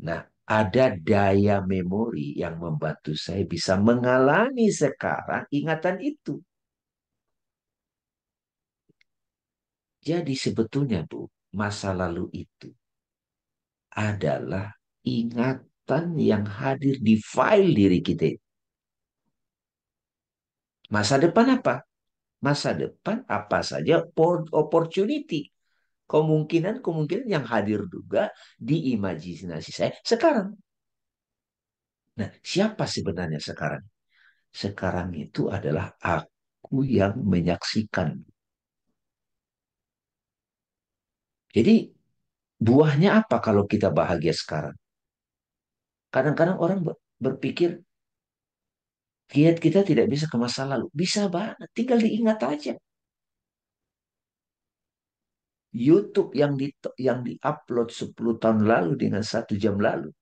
Nah, ada daya memori yang membantu saya bisa mengalami sekarang ingatan itu. Jadi sebetulnya Bu, masa lalu itu adalah ingatan yang hadir di file diri kita. Masa depan apa? Masa depan apa saja opportunity. Kemungkinan-kemungkinan yang hadir juga di imajinasi saya sekarang. Nah, siapa sebenarnya sekarang? Sekarang itu adalah aku aku yang menyaksikan. Jadi buahnya apa kalau kita bahagia sekarang? Kadang-kadang orang berpikir kita tidak bisa ke masa lalu. Bisa banget, tinggal diingat aja. YouTube yang diupload 10 tahun lalu dengan 1 jam lalu.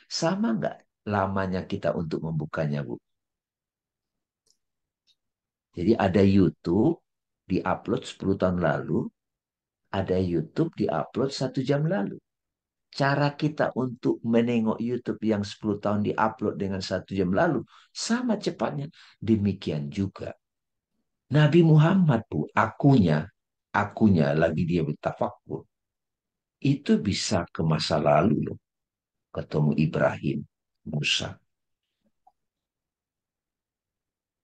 Sama nggak lamanya kita untuk membukanya, Bu? Jadi ada YouTube diupload 10 tahun lalu, ada YouTube diupload 1 jam lalu. Cara kita untuk menengok YouTube yang 10 tahun diupload dengan 1 jam lalu, sama cepatnya. Demikian juga. Nabi Muhammad, Bu, akunya lagi dia bertafakur, itu bisa ke masa lalu loh. Ketemu Ibrahim, Musa.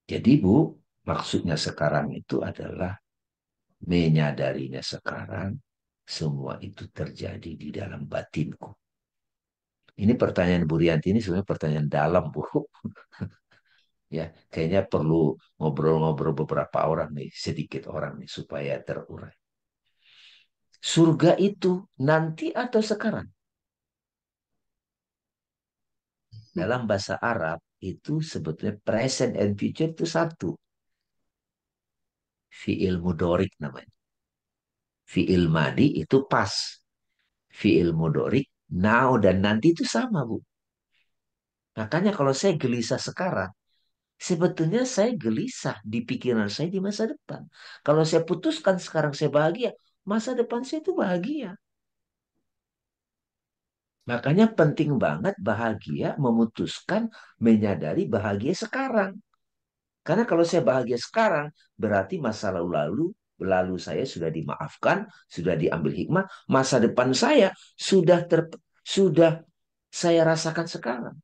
Jadi Bu, maksudnya sekarang itu adalah menyadarinya sekarang, semua itu terjadi di dalam batinku. Ini pertanyaan Bu Rianti ini sebenarnya pertanyaan dalam, Bu. Ya, kayaknya perlu ngobrol-ngobrol beberapa orang nih, sedikit orang nih, supaya terurai. Surga itu nanti atau sekarang? Dalam bahasa Arab itu sebetulnya present and future itu satu. Fi'il mudorik namanya. Fi'il madi itu pas. Fi'il mudorik, now dan nanti itu sama, Bu. Makanya kalau saya gelisah sekarang, sebetulnya saya gelisah di pikiran saya di masa depan. Kalau saya putuskan sekarang saya bahagia, masa depan saya itu bahagia. Makanya penting banget bahagia memutuskan menyadari bahagia sekarang. Karena kalau saya bahagia sekarang, berarti masa lalu saya sudah dimaafkan, sudah diambil hikmah, masa depan saya sudah saya rasakan sekarang.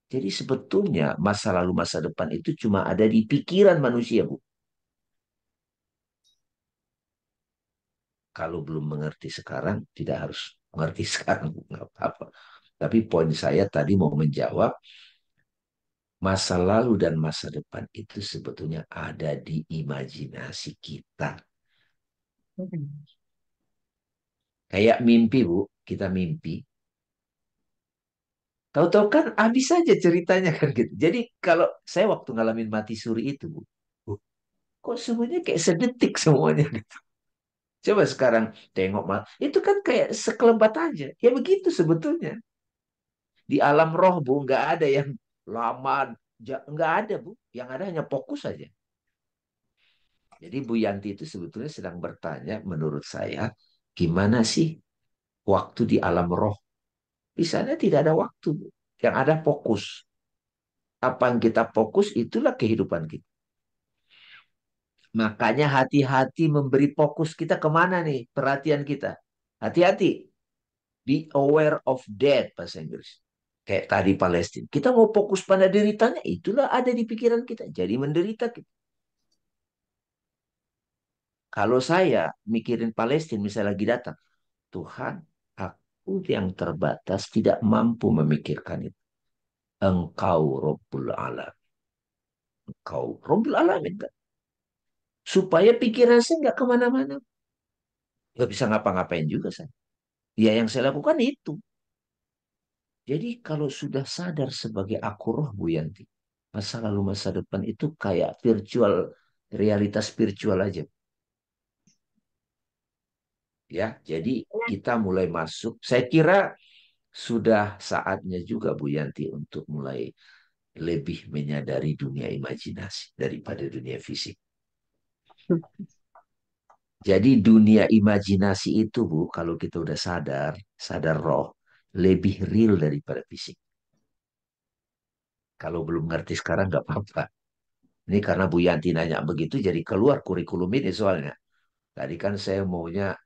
Jadi sebetulnya masa lalu masa depan itu cuma ada di pikiran manusia, Bu. Kalau belum mengerti sekarang, tidak harus mengerti sekarang, Bu. Nggak apa-apa. Tapi poin saya tadi mau menjawab, masa lalu dan masa depan itu sebetulnya ada di imajinasi kita. Kayak mimpi, Bu. Kita mimpi. Tahu-tahu kan habis saja ceritanya kan gitu. Jadi kalau saya waktu ngalamin mati suri itu, Bu. Kok semuanya kayak sedetik semuanya gitu. Coba sekarang tengok, itu kan kayak sekelebat aja. Ya begitu sebetulnya. Di alam roh, Bu, nggak ada yang lama, nggak ada, Bu. Yang ada hanya fokus saja. Jadi Bu Yanti itu sebetulnya sedang bertanya, menurut saya, gimana sih waktu di alam roh? Di sana tidak ada waktu, Bu. Yang ada fokus. Apa yang kita fokus, itulah kehidupan kita. Makanya hati-hati memberi fokus kita kemana nih, perhatian kita. Hati-hati. Be aware of death, bahasa Inggris. Kayak tadi Palestina. Kita mau fokus pada deritanya, itulah ada di pikiran kita. Jadi menderita kita. Kalau saya mikirin Palestina, misalnya lagi datang, Tuhan, aku yang terbatas tidak mampu memikirkan itu. Engkau Rabbul Alam. Engkau Rabbul Alamin. Kan? Supaya pikiran saya nggak kemana-mana. Nggak bisa ngapa-ngapain juga saya. Ya yang saya lakukan itu. Jadi kalau sudah sadar sebagai aku roh Bu Yanti, masa lalu masa depan itu kayak virtual, realitas virtual aja. Ya, jadi kita mulai masuk. Saya kira sudah saatnya juga Bu Yanti untuk mulai lebih menyadari dunia imajinasi daripada dunia fisik. Jadi dunia imajinasi itu Bu, kalau kita udah sadar roh, lebih real daripada fisik. Kalau belum ngerti sekarang nggak apa-apa. Ini karena Bu Yanti nanya begitu, jadi keluar kurikulum ini soalnya. Tadi kan saya maunya,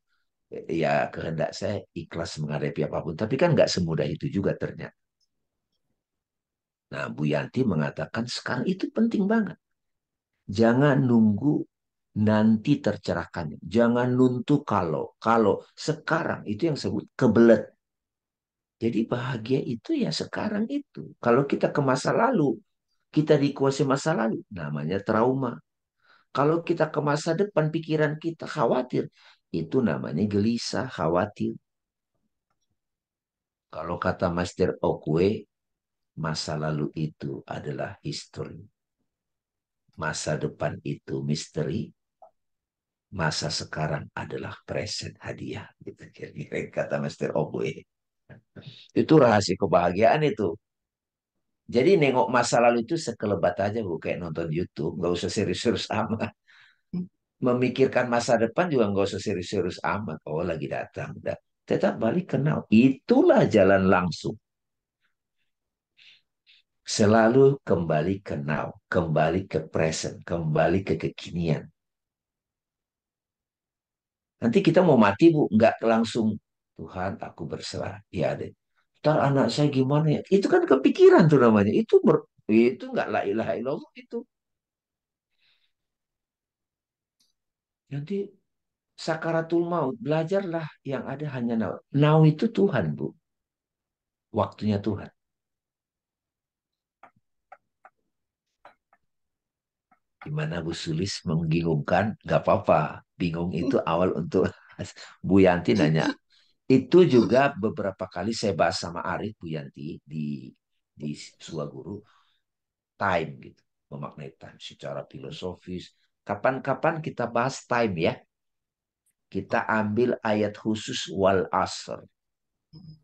ya kehendak saya ikhlas menghadapi apapun. Tapi kan nggak semudah itu juga ternyata. Nah, Bu Yanti mengatakan sekarang itu penting banget. Jangan nunggu nanti tercerahkannya. Jangan nuntu kalau. Kalau sekarang itu yang sebut kebelet. Jadi bahagia itu ya sekarang itu. Kalau kita ke masa lalu, kita dikuasai masa lalu, namanya trauma. Kalau kita ke masa depan, pikiran kita khawatir, itu namanya gelisah, khawatir. Kalau kata Master Okwe, masa lalu itu adalah history. Masa depan itu misteri. Masa sekarang adalah present, hadiah. Gitu kira-kira kata Master Okwe. Itu rahasia kebahagiaan itu. Jadi nengok masa lalu itu sekelebat aja, Bu. Kayak nonton YouTube. Nggak usah serius-serius amat. Memikirkan masa depan juga nggak usah serius-serius amat. Oh, lagi datang. Udah. Tetap balik ke now. Itulah jalan langsung. Selalu kembali ke now. Kembali ke present. Kembali ke kekinian. Nanti kita mau mati, Bu. Nggak langsung, Tuhan, aku berserah. Ya deh. Ntar anak saya gimana ya? Itu kan kepikiran tuh namanya. Itu nggak la ilaha illallah itu. Nanti sakaratul maut, belajarlah yang ada hanya now. Now itu Tuhan, Bu. Waktunya Tuhan. Gimana Bu Sulis membingungkan? Gak apa-apa. Bingung itu awal untuk Bu Yanti nanya. Itu juga beberapa kali saya bahas sama Arif, Bu Yanti, di Suaguru. Time gitu. Memaknai time secara filosofis. Kapan-kapan kita bahas time ya. Kita ambil ayat khusus wal asr.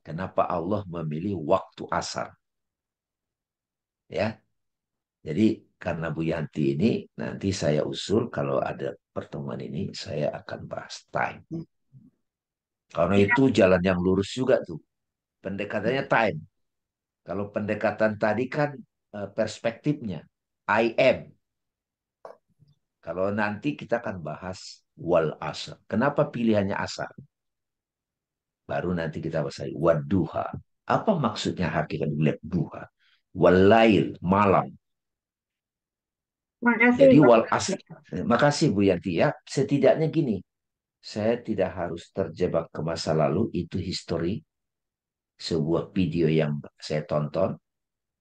Kenapa Allah memilih waktu asar? Ya, jadi karena Bu Yanti ini nanti saya usul kalau ada pertemuan ini saya akan bahas time. Karena itu jalan yang lurus juga tuh. Pendekatannya time. Kalau pendekatan tadi kan perspektifnya I am. Kalau nanti kita akan bahas wal asar. Kenapa pilihannya asar? Baru nanti kita bahas waduha. Apa maksudnya hakikat dilihat duha? Walail, malam. Makasih, Jadi Pak. wal asr. Makasih Bu Yanti ya. Setidaknya gini, saya tidak harus terjebak ke masa lalu, itu history. Sebuah video yang saya tonton,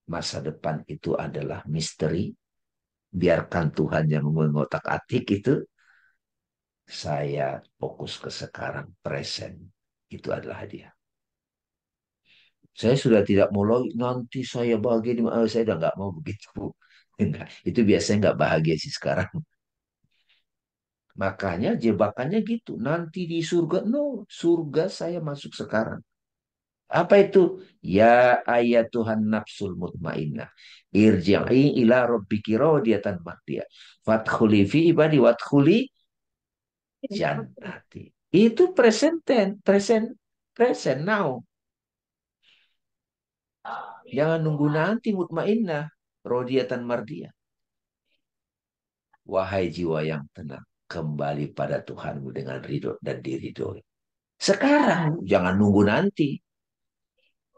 masa depan itu adalah misteri. Biarkan Tuhan yang mengotak-atik itu. Saya fokus ke sekarang, present. Itu adalah hadiah. Saya sudah tidak mau lagi, nanti saya bahagia, saya udah nggak mau begitu. Enggak, itu biasanya nggak bahagia sih sekarang. Makanya jebakannya gitu. Nanti di surga. No, surga saya masuk sekarang. Apa itu? Ya ayat Tuhan nafsul mutmainnah. Irji'i ila rabbiki radiyatan mardiyah. Fadkhuli fi ibadi wadkhuli jannati. Itu present tense, present now. Jangan nunggu nanti mutmainnah, radiyatan mardiyah. Wahai jiwa yang tenang, kembali pada Tuhanmu dengan ridho dan diridhoi. Sekarang, jangan nunggu nanti.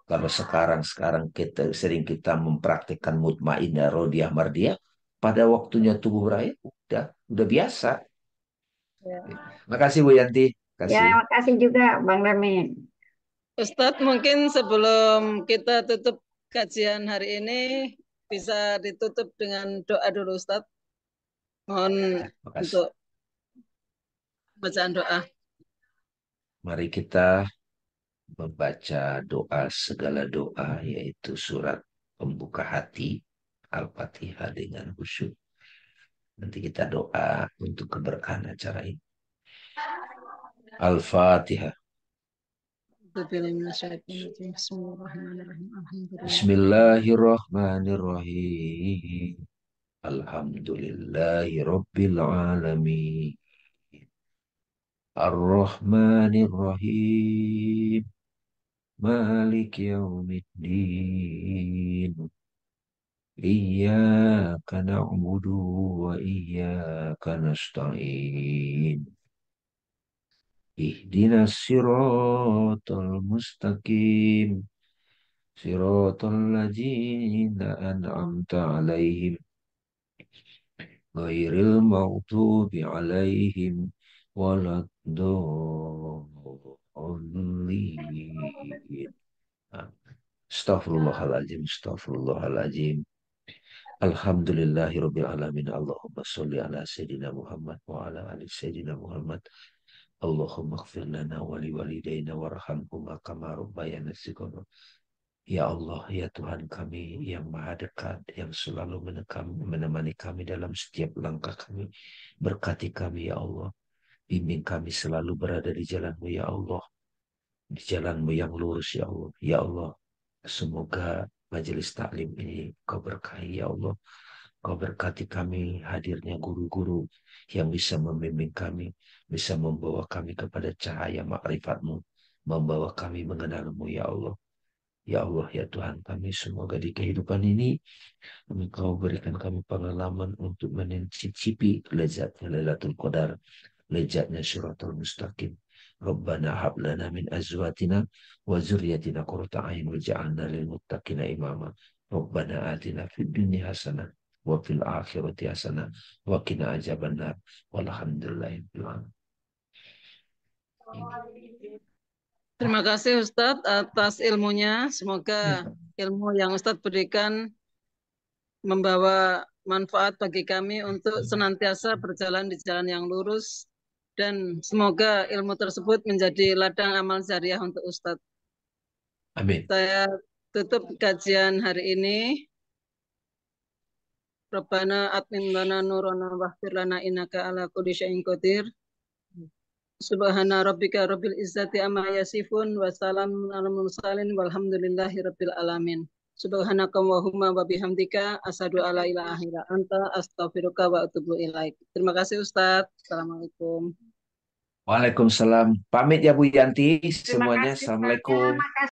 Kalau sekarang kita sering kita mempraktikkan mutmainnah, rodiyah, mardiyah, pada waktunya tubuh beraya udah biasa. Ya. Makasih Bu Yanti. Ya, Kasih. makasih juga Bang Dame. Ustadz, mungkin sebelum kita tutup kajian hari ini, bisa ditutup dengan doa dulu Ustadz. Mohon Makasih. untuk bacaan doa. Mari kita membaca doa segala doa, yaitu surat pembuka hati, Al-Fatihah dengan khusyuk. Nanti kita doa untuk keberkahan acara ini. Al-Fatihah. Bismillahirrahmanirrahim. Alhamdulillahi Rabbil Alamin. Ar-Rahmanirrahim. Malik Yaumiddin. Iyyaka na'budu wa iyyaka nasta'in. Ihdinas siratal mustaqim. Siratal ladzina an'amta 'alaihim. Ghairil maghdubi 'alaihim waladdallin. Astaghfirullahaladzim, astaghfirullahaladzim. Alhamdulillahirabbil alamin. Allahumma sholli ala sayyidina Muhammad wa ala ali sayyidina Muhammad. Allahumma ighfir lana wa li walidayna warhamhuma kama rabbayana shighara. Ya Allah, ya Tuhan kami yang maha dekat, yang selalu menemani kami dalam setiap langkah kami. Berkati kami, ya Allah. Bimbing kami selalu berada di jalan-Mu, ya Allah. Di jalan-Mu yang lurus, ya Allah. Ya Allah, semoga majelis taklim ini Kau berkahi, ya Allah. Kau berkati kami hadirnya guru-guru yang bisa membimbing kami, bisa membawa kami kepada cahaya makrifat-Mu, membawa kami mengenal-Mu, ya Allah. Ya Allah, ya Tuhan kami, semoga di kehidupan ini Engkau berikan kami pengalaman untuk mencicipi lezatnya Lailatul Qadar, lezatnya Syiratul Mustaqim. Rabbana hab lana min azwatina wa zurriyatina qurrata a'yun waj'alna lil muttaqina imama. Rabbana atina fid dunya hasanah wa fil akhirati hasanah wa qina adzabannar. Walhamdulillahirabbil alamin. Terima kasih Ustadz atas ilmunya. Semoga ilmu yang Ustadz berikan membawa manfaat bagi kami untuk senantiasa berjalan di jalan yang lurus. Dan semoga ilmu tersebut menjadi ladang amal jariah untuk Ustadz. Amin. Saya tutup kajian hari ini. Rabbana atmim lana nurana waghfir lana innaka ala kulli syai'in qadir. Subhana rabbika rabbil izzati amma yasifun wa salamun alal mursalin walhamdulillahi rabbil alamin. Subhanaka Allahumma wa bihamdika asyhadu alla ilaha illa anta astaghfiruka wa atubu ilaik. Terima kasih Ustadz. Assalamualaikum. Waalaikumsalam. Pamit ya Bu Yanti Terima semuanya. kasih. Assalamualaikum. Makasih.